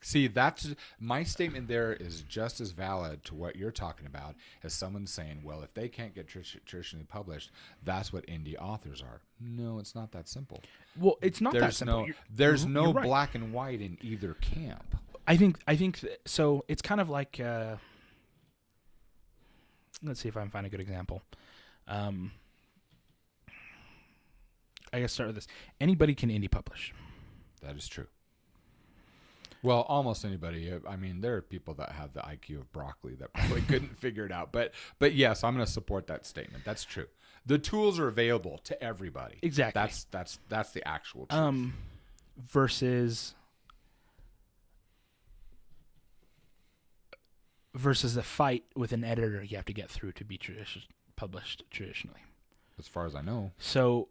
See, that's my statement there is just as valid to what you're talking about as someone saying, well, if they can't get traditionally published, that's what indie authors are. No, it's not that simple. Well, it's not that simple. There's no right. black and white in either camp. I think so. It's kind of like, let's see if I can find a good example. I guess start with this. Anybody can indie publish. That is true. Well, almost anybody. I mean, there are people that have the IQ of broccoli that probably couldn't figure it out. But yes, I'm going to support that statement. That's true. The tools are available to everybody. Exactly. That's the actual truth. Versus a fight with an editor you have to get through to be published traditionally. As far as I know. So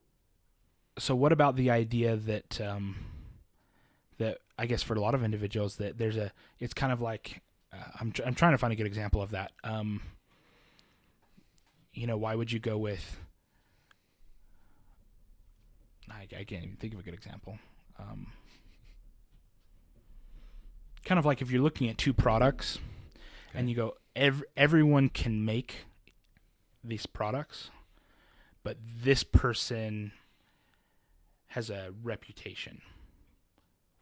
what about the idea that that I guess for a lot of individuals that it's kind of like I'm trying to find a good example of that. Why would you go with? I can't even think of a good example. Kind of like if you're looking at two products, okay, and you go, everyone can make these products, but this person has a reputation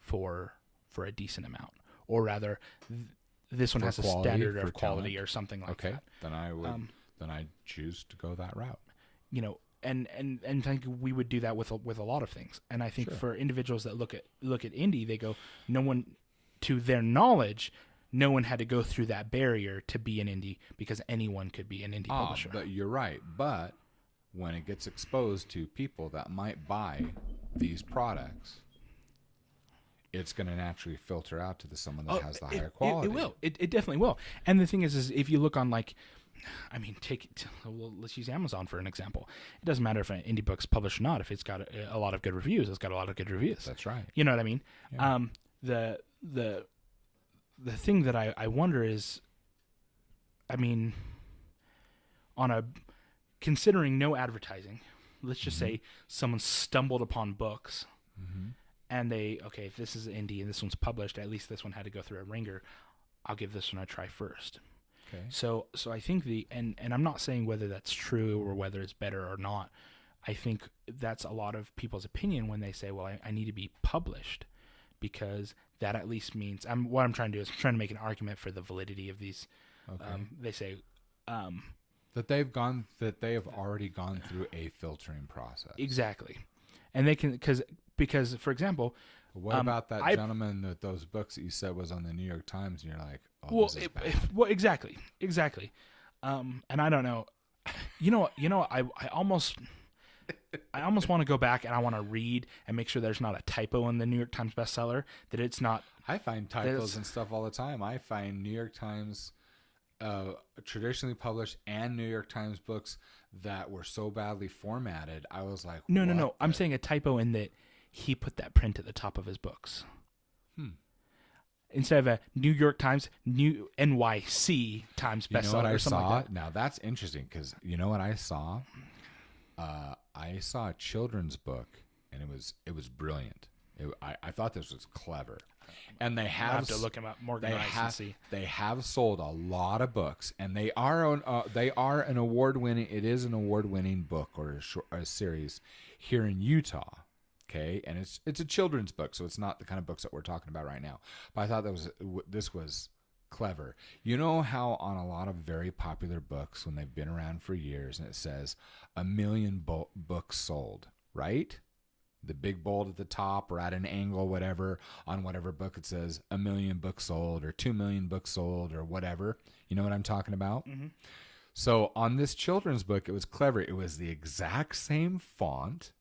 for a decent amount, or rather, this one has a standard of quality or something like that. Okay, then I would then I choose to go that route. and I think we would do that with a lot of things. And I think for individuals that look at indie, they go, no one, to their knowledge, no one had to go through that barrier to be an indie, because anyone could be an indie publisher. But you're right. But when it gets exposed to people that might buy these products, it's going to naturally filter out to someone that has the higher quality. It will. It definitely will. And the thing is if you look on, like, I mean, let's use Amazon for an example. It doesn't matter if an indie book's published or not. If it's got a lot of good reviews, it's got a lot of good reviews. That's right. You know what I mean? Yeah. The thing that I wonder is, I mean, considering no advertising, let's just say someone stumbled upon books, and if this is indie and this one's published, at least this one had to go through a ringer. I'll give this one a try first. Okay. So I think and I'm not saying whether that's true or whether it's better or not. I think that's a lot of people's opinion when they say, well, I need to be published, because that at least means what I'm trying to do is I'm trying to make an argument for the validity of these. Okay. They say that they have already gone through a filtering process. Exactly, and they can because for example, what about that gentleman with those books that you said was on the New York Times, and you're like, this is bad. Exactly. And I don't know. You know, I almost want to go back and I want to read and make sure there's not a typo in the New York Times bestseller, that it's not. I find typos and stuff all the time. I find New York Times traditionally published and New York Times books that were so badly formatted. I was like, no. I'm saying a typo in that he put that print at the top of his books. Instead of a New York Times, New NYC Times bestseller. You know what I saw? Like that. Now that's interesting, because you know what I saw? I saw a children's book, and it was brilliant. I thought this was clever, and they have to look him up. Morgan Rice and see. They have sold a lot of books, and they are an award-winning. It is an award-winning book or a series here in Utah. Okay, and it's a children's book, so it's not the kind of books that we're talking about right now. But I thought this was clever. You know how on a lot of very popular books, when they've been around for years, and it says 1 million books sold, right? The big bold at the top or at an angle, whatever, on whatever book it says 1 million books sold or 2 million books sold or whatever. You know what I'm talking about? Mm-hmm. So on this children's book, it was clever. It was the exact same font.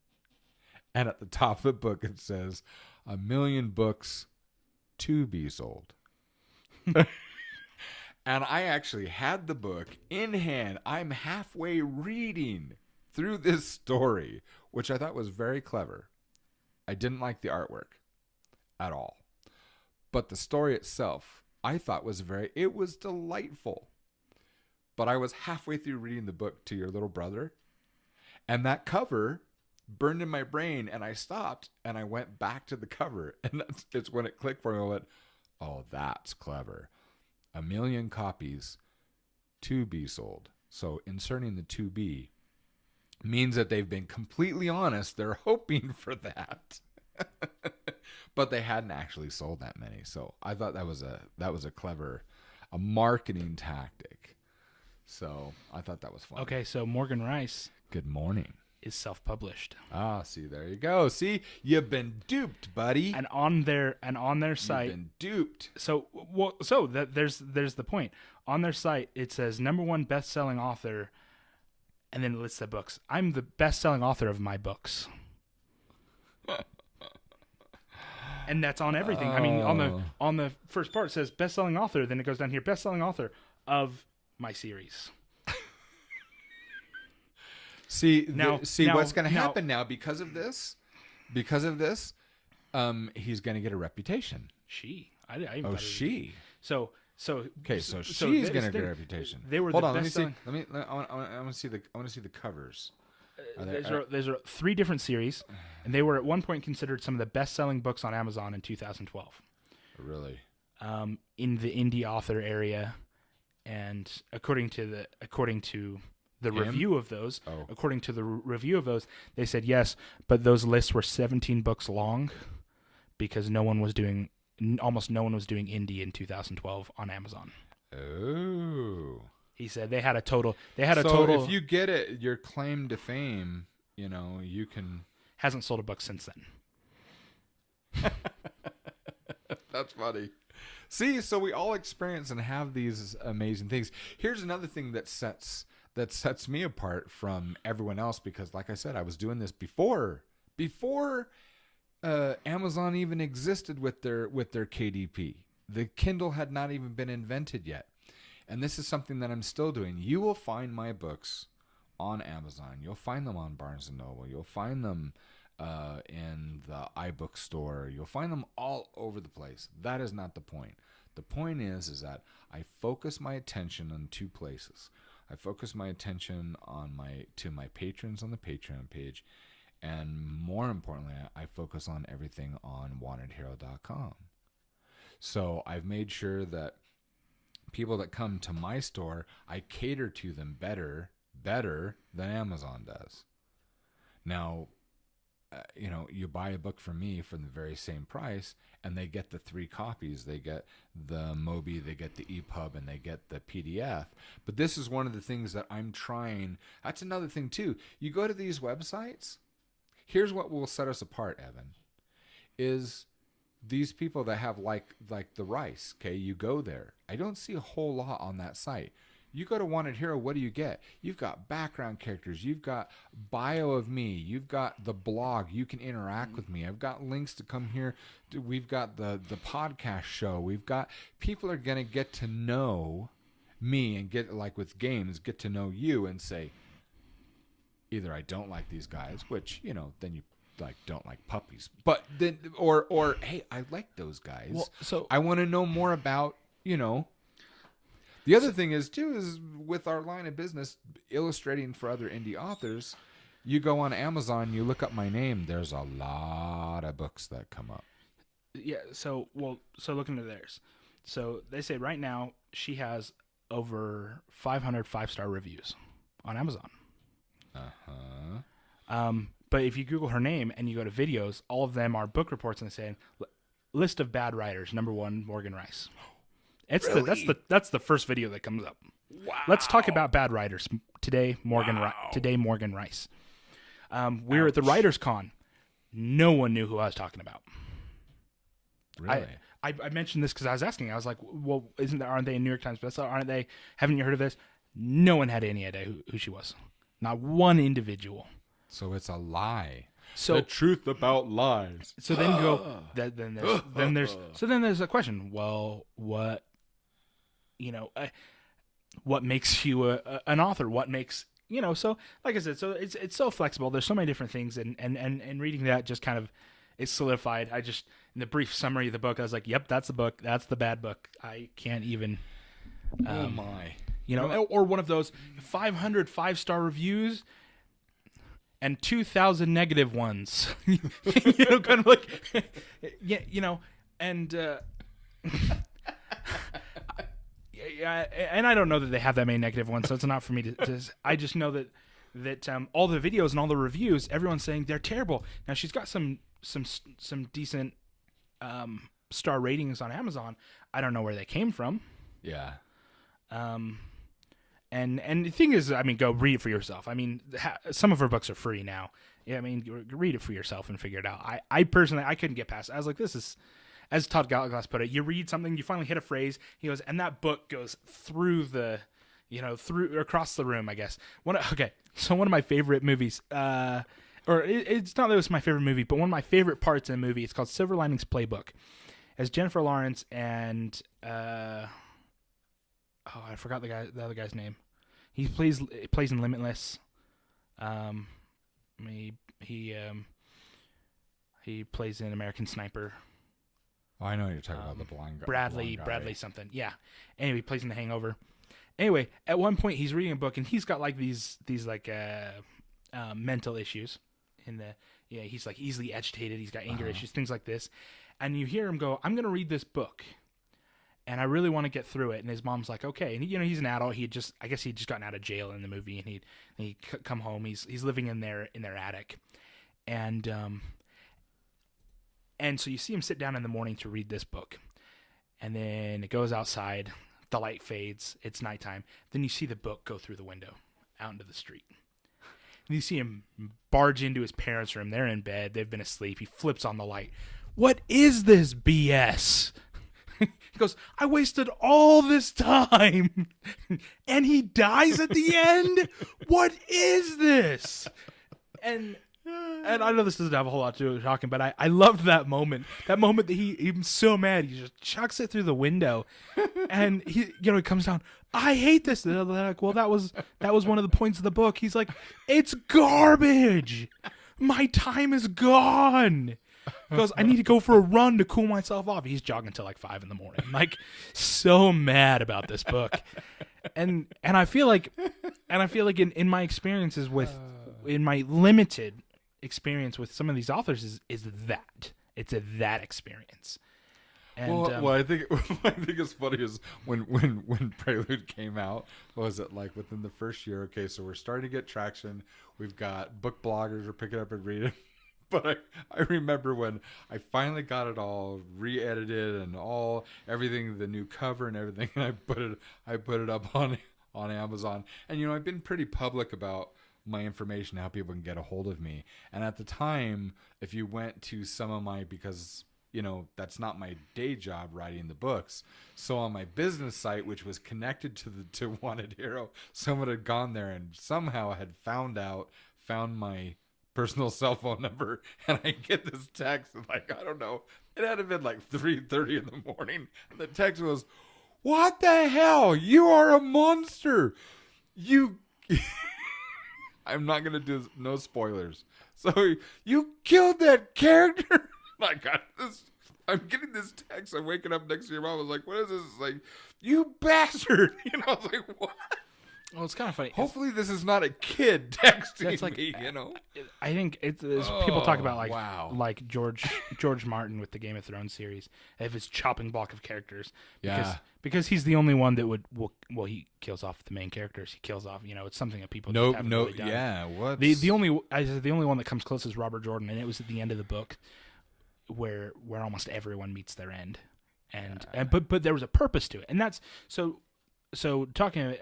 And at the top of the book, it says 1 million books to be sold. And I actually had the book in hand. I'm halfway reading through this story, which I thought was very clever. I didn't like the artwork at all. But the story itself, I thought it was delightful. But I was halfway through reading the book to your little brother, and that cover burned in my brain, and I stopped and I went back to the cover, and it's when it clicked for me. I went, oh, that's clever. 1 million copies to be sold. So inserting the to be means that they've been completely honest. They're hoping for that. But they hadn't actually sold that many. So I thought that was a clever marketing tactic. So I thought that was fun. Okay, so Morgan Rice. Good morning. Is self-published. See, there you go. See, you've been duped, buddy. And on their site, you've been duped. So there's the point. On their site, it says #1 best-selling author, and then it lists the books. I'm the best-selling author of my books, and that's on everything. I mean, on the first part it says best-selling author. Then it goes down here, best-selling author of my series. See what's going to happen now because of this. He's going to get a reputation. She. So she's going to get a reputation. They were. Hold on. Let me see. I want to see the covers. There's 3 different series, and they were at one point considered some of the best-selling books on Amazon in 2012. Really? In the indie author area, and according to the review of those, according to the review of those, they said yes, but those lists were 17 books long because almost no one was doing indie in 2012 on Amazon. Oh. He said they had a total. So if you get it, your claim to fame, you can. Hasn't sold a book since then. That's funny. See, so we all experience and have these amazing things. Here's another thing that sets me apart from everyone else, because, like I said, I was doing this before Amazon even existed with their KDP. The Kindle had not even been invented yet. And this is something that I'm still doing. You will find my books on Amazon. You'll find them on Barnes & Noble. You'll find them in the iBook store. You'll find them all over the place. That is not the point. The point is that I focus my attention on two places. I focus my attention to my patrons on the Patreon page, and more importantly, I focus on everything on wantedhero.com. So I've made sure that people that come to my store, I cater to them better than Amazon does. Now, you buy a book from me for the very same price, and they get the 3 copies. They get the Mobi, they get the EPUB, and they get the PDF. But this is one of the things that I'm trying. That's another thing, too. You go to these websites, here's what will set us apart, Evan, is these people that have like the rice, okay? You go there. I don't see a whole lot on that site. You go to Wanted Hero, what do you get? You've got background characters. You've got bio of me. You've got the blog. You can interact with me. I've got links to come here. We've got the podcast show. We've got people are going to get to know me and get, like with games, get to know you and say, either I don't like these guys, which, then you don't like puppies. But then, or hey, I like those guys. Well, so I want to know more about, The other thing is, too, is with our line of business, illustrating for other indie authors, you go on Amazon, you look up my name, there's a lot of books that come up. Yeah, so looking at theirs. So they say right now she has over 500 5-star reviews on Amazon. But if you Google her name and you go to videos, all of them are book reports and saying, list of bad writers, number 1, Morgan Rice. It's really? that's the first video that comes up. Wow. Let's talk about bad writers today. Morgan Rice. We were at the Writers Con. No one knew who I was talking about. Really? I mentioned this because I was asking. I was like, "Well, aren't they a New York Times bestseller? Aren't they? Haven't you heard of this?" No one had any idea who she was. Not one individual. So it's a lie. So the truth about lies. So then you go. Then there's a question. Well, what makes you an author? What makes So like I said, so it's so flexible. There's so many different things, and reading that just kind of it's solidified. I just in the brief summary of the book, I was like, yep, that's the book. That's the bad book. I can't even. Oh my. Or one of those 500 5-star reviews. And 2,000 negative ones, kind of like, and and I don't know that they have that many negative ones, so it's not for me to. I just know that all the videos and all the reviews, everyone's saying they're terrible. Now she's got some decent star ratings on Amazon. I don't know where they came from. Yeah. And the thing is, go read it for yourself. Some of her books are free now. Yeah, read it for yourself and figure it out. I personally, I couldn't get past it. I was like, this is, as Todd Galleglass put it, you read something, you finally hit a phrase, he goes, and that book goes through through across the room, I guess. So one of my favorite movies, it's not that it was my favorite movie, but one of my favorite parts in the movie, it's called Silver Linings Playbook. As Jennifer Lawrence and, I forgot the other guy's name. He plays in Limitless. He plays in American Sniper. Oh, I know what you're talking about, the blonde guy. Bradley something. Yeah. Anyway, he plays in The Hangover. Anyway, at one point he's reading a book and he's got like these mental issues. He's like easily agitated. He's got anger issues, things like this. And you hear him go, "I'm going to read this book. And I really want to get through it." And his mom's like, "Okay." And he's an adult. I guess he'd just gotten out of jail in the movie, and he'd come home. He's living in their attic, and so you see him sit down in the morning to read this book, and then it goes outside. The light fades. It's nighttime. Then you see the book go through the window out into the street. And you see him barge into his parents' room. They're in bed. They've been asleep. He flips on the light. What is this BS? He goes, I wasted all this time. And he dies at the end? What is this? And I know this doesn't have a whole lot to do with talking, but I loved that moment. That moment that he's so mad, he just chucks it through the window, and he comes down. I hate this. They're like, well, that was one of the points of the book. He's like, it's garbage. My time is gone. He goes, I need to go for a run to cool myself off. He's jogging till like 5 a.m. Like, so mad about this book, and I feel like in my experiences in my limited experience with some of these authors is that it's that experience. And well, I think it's funny is when Prelude came out, was it like within the first year? Okay, so we're starting to get traction. We've got book bloggers are picking up and reading. But I remember when I finally got it all re-edited and everything, the new cover and everything, and I put it up on Amazon. And I've been pretty public about my information, how people can get a hold of me. And at the time, if you went to some of my, because that's not my day job writing the books. So on my business site, which was connected to Wanted Hero, someone had gone there and somehow had found my personal cell phone number, and I get this text, like, I don't know, it had to have been like 3:30 in the morning, and the text was, what the hell? You are a monster. You... I'm not going to do no spoilers. So you killed that character? I got this. I'm getting this text. I'm waking up next to your mom. I was like, what is this? It's like, you bastard. I was like, what? Well, it's kind of funny. Hopefully this is not a kid texting like, me, I think people talk about like Wow. George Martin with the Game of Thrones series, of his chopping block of characters. Because he's the only one that he kills off the main characters. He kills off, it's something that people haven't really done. Yeah, what? The only one that comes close is Robert Jordan, and it was at the end of the book where almost everyone meets their end. But there was a purpose to it. And that's so talking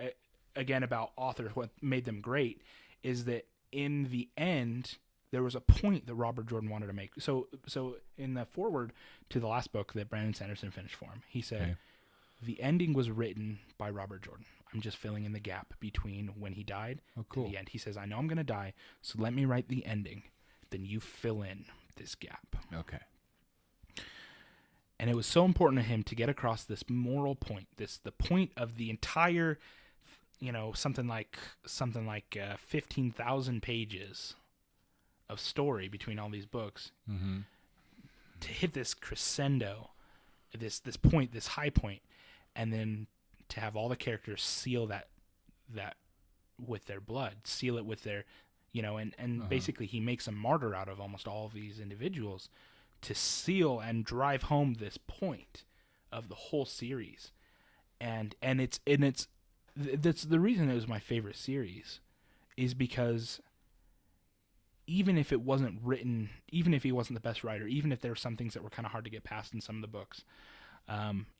again about authors, what made them great is that in the end there was a point that Robert Jordan wanted to make. So in the foreword to the last book that Brandon Sanderson finished for him, he said, okay, the ending was written by Robert Jordan. I'm just filling in the gap between when he died to the end. He says, I know I'm going to die, so let me write the ending. Then you fill in this gap. Okay. And it was so important to him to get across this moral point, the point of the entire, something like 15,000 pages of story between all these books, to hit this crescendo, this point, this high point, and then to have all the characters seal that with their blood, seal it with their, and basically he makes a martyr out of almost all of these individuals to seal and drive home this point of the whole series. And that's the reason it was my favorite series, is because even if it wasn't written, even if he wasn't the best writer, even if there were some things that were kind of hard to get past in some of the books,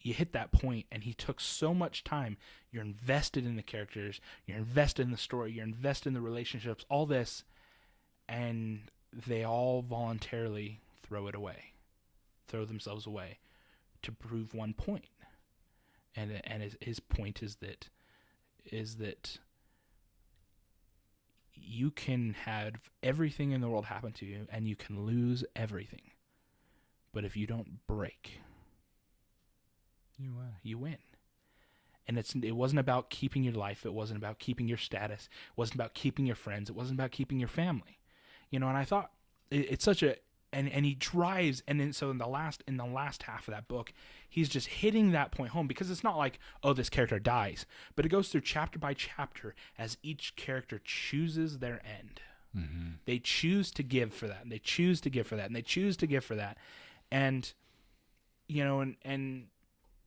you hit that point and he took so much time. You're invested in the characters, you're invested in the story, you're invested in the relationships, all this, and they all voluntarily throw themselves away to prove one point. And his point is that you can have everything in the world happen to you and you can lose everything. But if you don't break, you win. And it wasn't about keeping your life. It wasn't about keeping your status. It wasn't about keeping your friends. It wasn't about keeping your family. And I thought it's such a, and he drives, and then so in the last half of that book, he's just hitting that point home, because it's not like, oh, this character dies, but it goes through chapter by chapter as each character chooses their end. Mm-hmm. They choose to give for that, and they choose to give for that, and they choose to give for that, and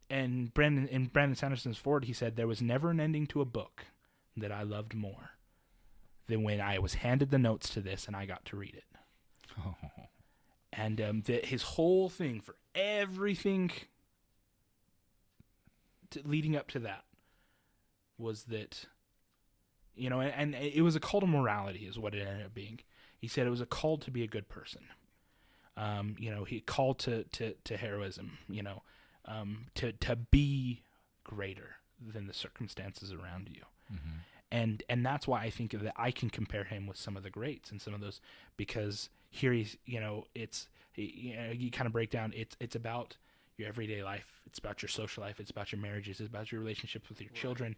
and Brandon Sanderson's forward, he said, there was never an ending to a book that I loved more than when I was handed the notes to this and I got to read it. Oh. And his whole thing for everything leading up to that was that, and it was a call to morality is what it ended up being. He said it was a call to be a good person. He called to heroism, to be greater than the circumstances around you. Mm-hmm. And that's why I think that I can compare him with some of the greats and some of those, because here he's, you kind of break down, it's about your everyday life. It's about your social life. It's about your marriages. It's about your relationships with your children.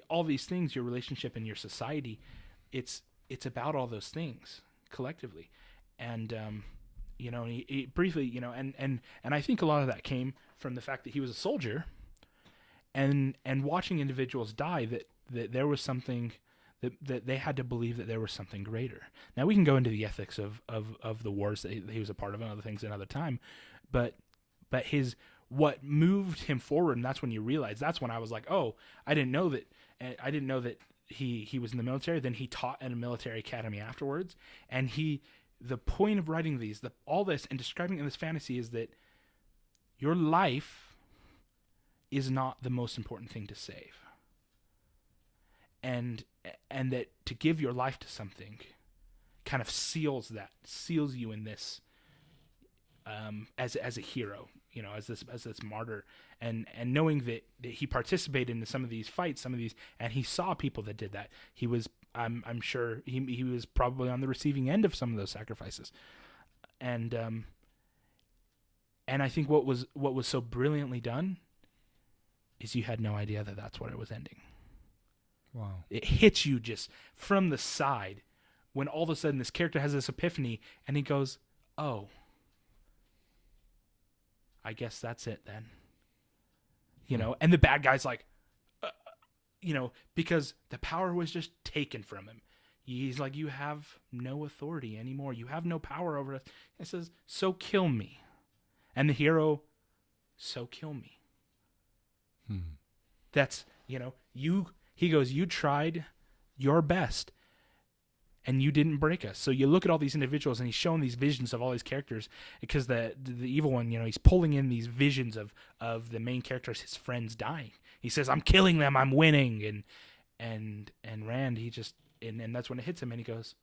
All these things, your relationship in your society. It's about all those things collectively. And, he briefly, and I think a lot of that came from the fact that he was a soldier and watching individuals die, that there was something that they had to believe that there was something greater. Now we can go into the ethics of the wars that he was a part of and other things another time, but what moved him forward, and that's when you realize, that's when I was like, oh, I didn't know that he was in the military. Then he taught at a military academy afterwards, and the point of writing all this and describing in this fantasy is that your life is not the most important thing to save. And that to give your life to something kind of seals you in this, as a hero, as this martyr, and knowing that he participated in some of these fights, and he saw people that did that. He was, I'm sure he was probably on the receiving end of some of those sacrifices. And I think what was so brilliantly done is you had no idea that that's what it was ending. Wow. It hits you just from the side when all of a sudden this character has this epiphany and he goes, oh, I guess that's it then. And the bad guy's like, because the power was just taken from him. He's like, you have no authority anymore. You have no power over us. He says, so kill me. And the hero, so kill me. That's, he goes, you tried your best and you didn't break us. So you look at all these individuals and he's showing these visions of all these characters, because the evil one, he's pulling in these visions of the main characters, his friends dying. He says, I'm killing them, I'm winning. And Rand, he just, and that's when it hits him and he goes,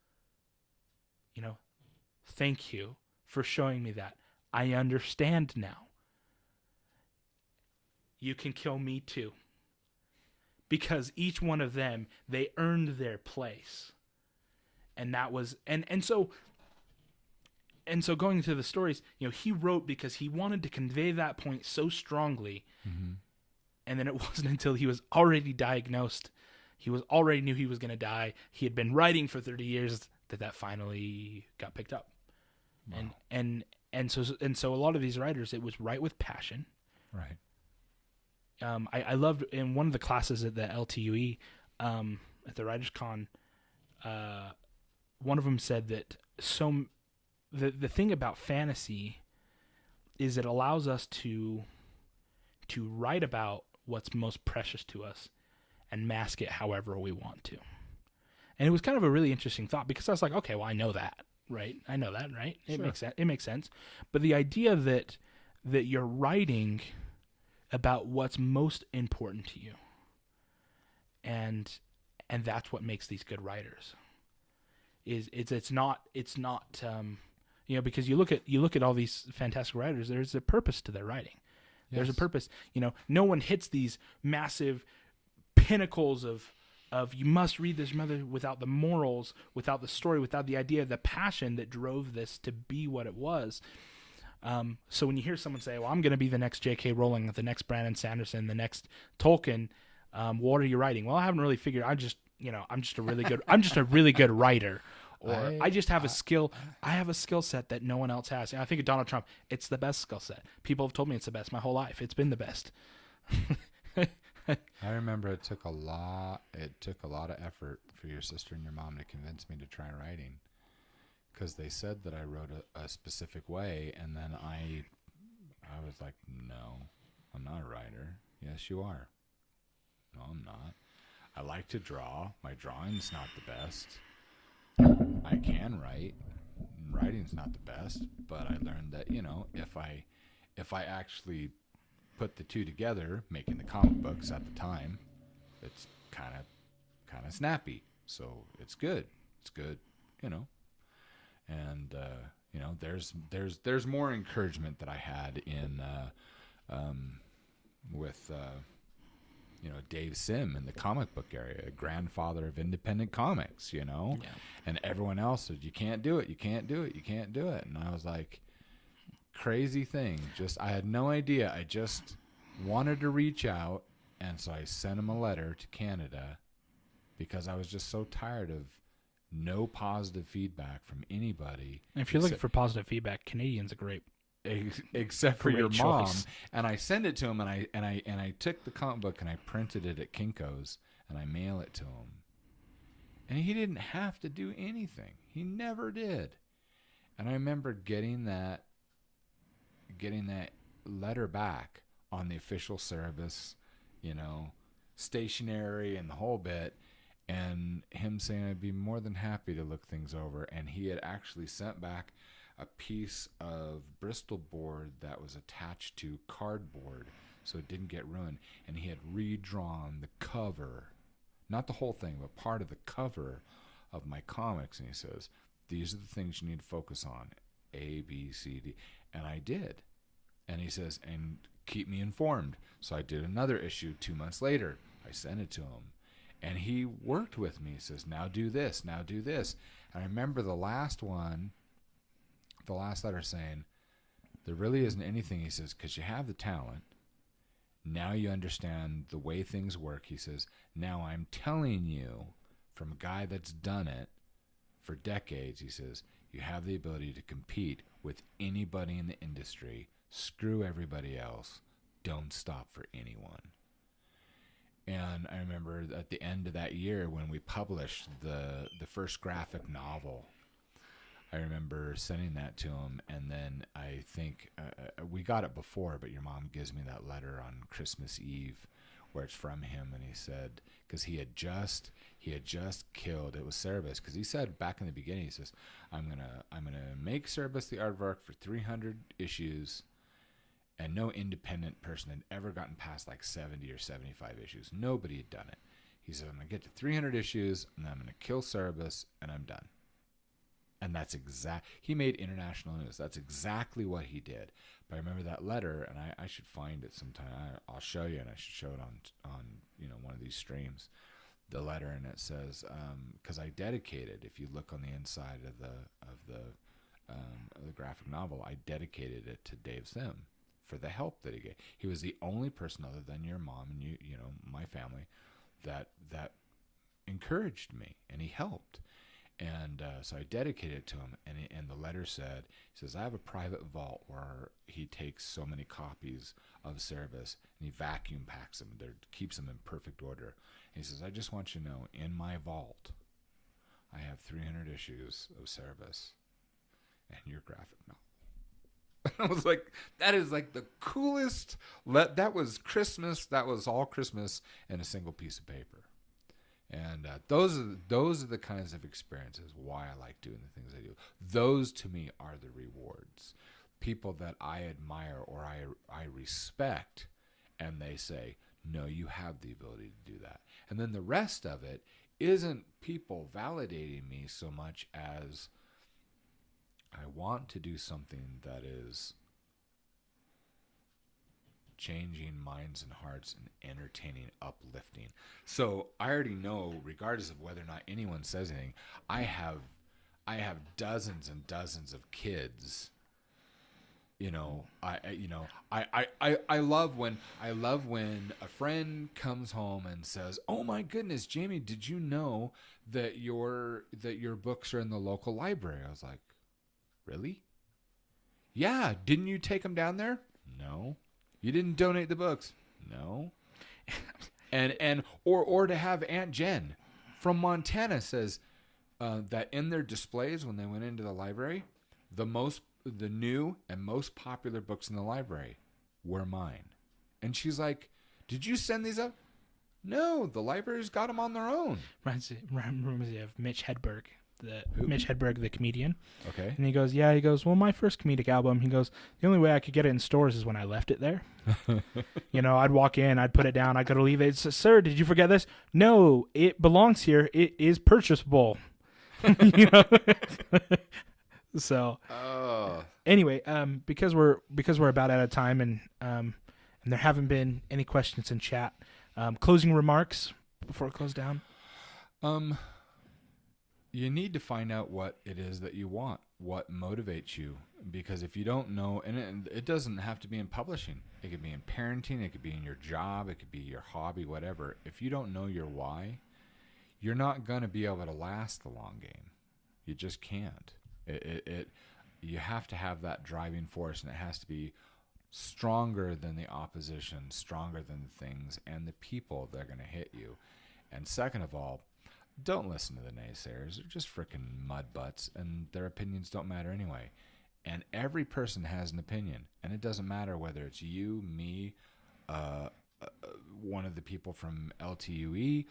thank you for showing me that. I understand now. You can kill me too. Because each one of them, they earned their place. And that was, and so going into the stories, he wrote because he wanted to convey that point so strongly. Mm-hmm. And then it wasn't until he was already diagnosed, he already knew he was going to die. He had been writing for 30 years that finally got picked up. Wow. And so a lot of these writers, it was write with passion. Right. I loved in one of the classes at the LTUE, at the Writers Con, one of them said that the thing about fantasy is it allows us to write about what's most precious to us and mask it however we want to. And it was kind of a really interesting thought, because I was like, okay, well, I know that, right? It Sure. makes sense. It makes sense. But the idea that you're writing about what's most important to you, and that's what makes these good writers. It's not because you look at all these fantastic writers, there's a purpose to their writing. Yes. There's a purpose. No one hits these massive pinnacles of you must read this without the morals, without the story, without the idea, the passion that drove this to be what it was. So when you hear someone say, well, I'm going to be the next J.K. Rowling, the next Brandon Sanderson, the next Tolkien, what are you writing? Well, I haven't really figured. I'm just a really good writer, or I just have a skill. I have a skill set that no one else has. And I think of Donald Trump. It's the best skill set. People have told me it's the best my whole life. It's been the best. I remember it took a lot of effort for your sister and your mom to convince me to try writing, because they said that I wrote a specific way, and then I was like, no, I'm not a writer. Yes, you are. No, I'm not. I like to draw. My drawing's not the best. I can write. Writing's not the best, but I learned that, if I actually put the two together, making the comic books at the time. It's kind of snappy, so it's good. It's good, you know. And you know, there's more encouragement that I had in with you know, Dave Sim in the comic book area, grandfather of independent comics, you know. Yeah. And everyone else said, you can't do it, you can't do it, you can't do it. And I was like, crazy thing. Just, I had no idea. I just wanted to reach out. And so I sent him a letter to Canada because I was just so tired of no positive feedback from anybody. And if you're looking for positive feedback, Canadian's a great, except for your great mom. choice. And I send it to him, and I took the comic book and I printed it at Kinko's and I mail it to him. And he didn't have to do anything. He never did. And I remember getting that letter back on the official service, you know, stationery and the whole bit, and him saying I'd be more than happy to look things over. And he had actually sent back a piece of Bristol board that was attached to cardboard so it didn't get ruined, and he had redrawn the cover, not the whole thing, but part of the cover of my comics, and he says, these are the things you need to focus on, A, B, C, D. And I did. And he says, and keep me informed. So I did another issue 2 months later. I sent it to him. And he worked with me. He says, now do this, now do this. And I remember the last letter saying, there really isn't anything, he says, because you have the talent. Now you understand the way things work. He says, now I'm telling you from a guy that's done it for decades, he says, you have the ability to compete with anybody in the industry. Screw everybody else. Don't stop for anyone. And I remember at the end of that year when we published the first graphic novel, I remember sending that to him, and then I think we got it before, but your mom gives me that letter on Christmas Eve where it's from him, and he said, because he had just killed, it was Cerebus, because he said back in the beginning, he says, I'm gonna make Cerebus the aardvark for 300 issues, and no independent person had ever gotten past like 70 or 75 issues. Nobody had done it. He said, I'm gonna get to 300 issues, and then I'm gonna kill Cerebus, and I'm done. And that's he made international news. That's exactly what he did. But I remember that letter, and I should find it sometime. I'll show you, and I should show it on you know, one of these streams. The letter, and it says, because I dedicated. If you look on the inside of the graphic novel, I dedicated it to Dave Sim for the help that he gave. He was the only person other than your mom and you know, my family, that encouraged me, and he helped. And so I dedicated it to him, and the letter said, he says, I have a private vault where he takes so many copies of Cerebus, and he vacuum packs them, keeps them in perfect order. And he says, I just want you to know, in my vault, I have 300 issues of Cerebus and your graphic novel. I was like, that is like the coolest. That was Christmas. That was all Christmas in a single piece of paper. And those are the kinds of experiences why I like doing the things I do. Those to me are the rewards. People that I admire or I respect, and they say, no, you have the ability to do that. And then the rest of it isn't people validating me so much as I want to do something that is changing minds and hearts and entertaining, uplifting. So I already know, regardless of whether or not anyone says anything, I have dozens and dozens of kids. You know, I love when a friend comes home and says, "Oh my goodness, Jamie, did you know that your books are in the local library?" I was like, "Really?" "Yeah, didn't you take them down there?" "No." "You didn't donate the books?" "No." or to have Aunt Jen from Montana says that in their displays when they went into the library, the new and most popular books in the library were mine. And she's like, "Did you send these up?" "No, the library's got them on their own." Reminds me of Mitch Hedberg, Mitch Hedberg, the comedian. Okay. And he goes, yeah. He goes, well, my first comedic album. He goes, the only way I could get it in stores is when I left it there. I'd walk in, I'd put it down, I got to leave it. Says, sir, did you forget this? No, it belongs here. It is purchasable. So. Anyway, because we're about out of time, and there haven't been any questions in chat. Closing remarks before I close down. You need to find out what it is that you want, what motivates you, because if you don't know, and it doesn't have to be in publishing. It could be in parenting, it could be in your job, it could be your hobby, whatever. If you don't know your why, you're not going to be able to last the long game. You just can't. You have to have that driving force, and it has to be stronger than the opposition, stronger than the things and the people that are going to hit you. And second of all, don't listen to the naysayers. They're just freaking mud butts, and their opinions don't matter anyway. And every person has an opinion, and it doesn't matter whether it's you, me, one of the people from LTUE,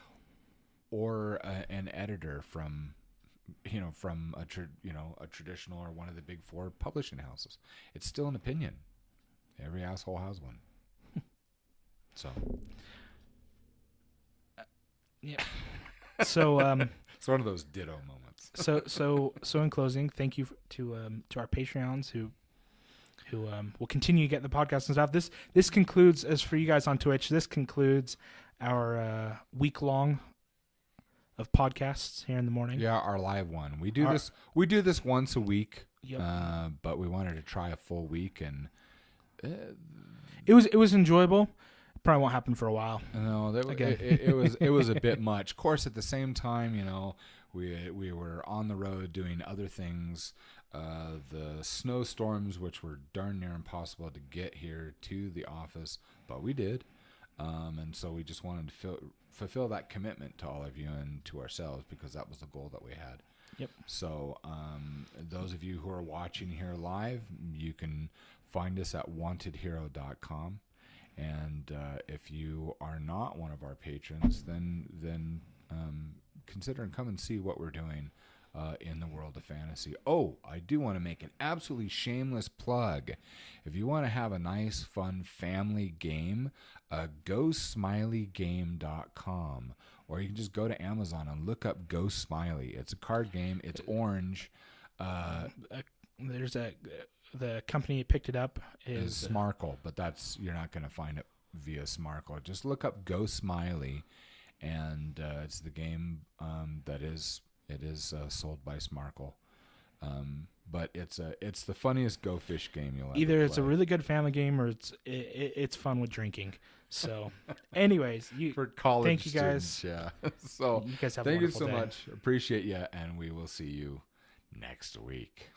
or an editor from a traditional or one of the big four publishing houses. It's still an opinion. Every asshole has one. So. Yeah. So it's one of those ditto moments. So in closing, thank you to our Patreons who will continue to get the podcast and stuff. This concludes, as for you guys on Twitch, this concludes our week-long of podcasts here in the morning. Yeah, our live one. We do this once a week. Yep. But we wanted to try a full week, and it was enjoyable. Probably won't happen for a while. No, it was a bit much. Of course, at the same time, we were on the road doing other things. The snowstorms, which were darn near impossible to get here to the office, but we did. And so we just wanted to fulfill that commitment to all of you and to ourselves, because that was the goal that we had. Yep. So those of you who are watching here live, you can find us at wantedhero.com. And if you are not one of our patrons, then consider and come and see what we're doing in the world of fantasy. Oh, I do want to make an absolutely shameless plug. If you want to have a nice, fun family game, go smileygame.com. Or you can just go to Amazon and look up Go Smiley. It's a card game. It's orange. There's the company that picked it up is Smarkle, but you're not going to find it via Smarkle. Just look up Go Smiley, and it's the game that is sold by Smarkle. But it's the funniest Go Fish game you'll ever either play. It's a really good family game, or it's fun with drinking. So, anyways, for college thank you guys. Students, yeah. So you guys have thank a you wonderful so day. much. Appreciate you, and we will see you next week.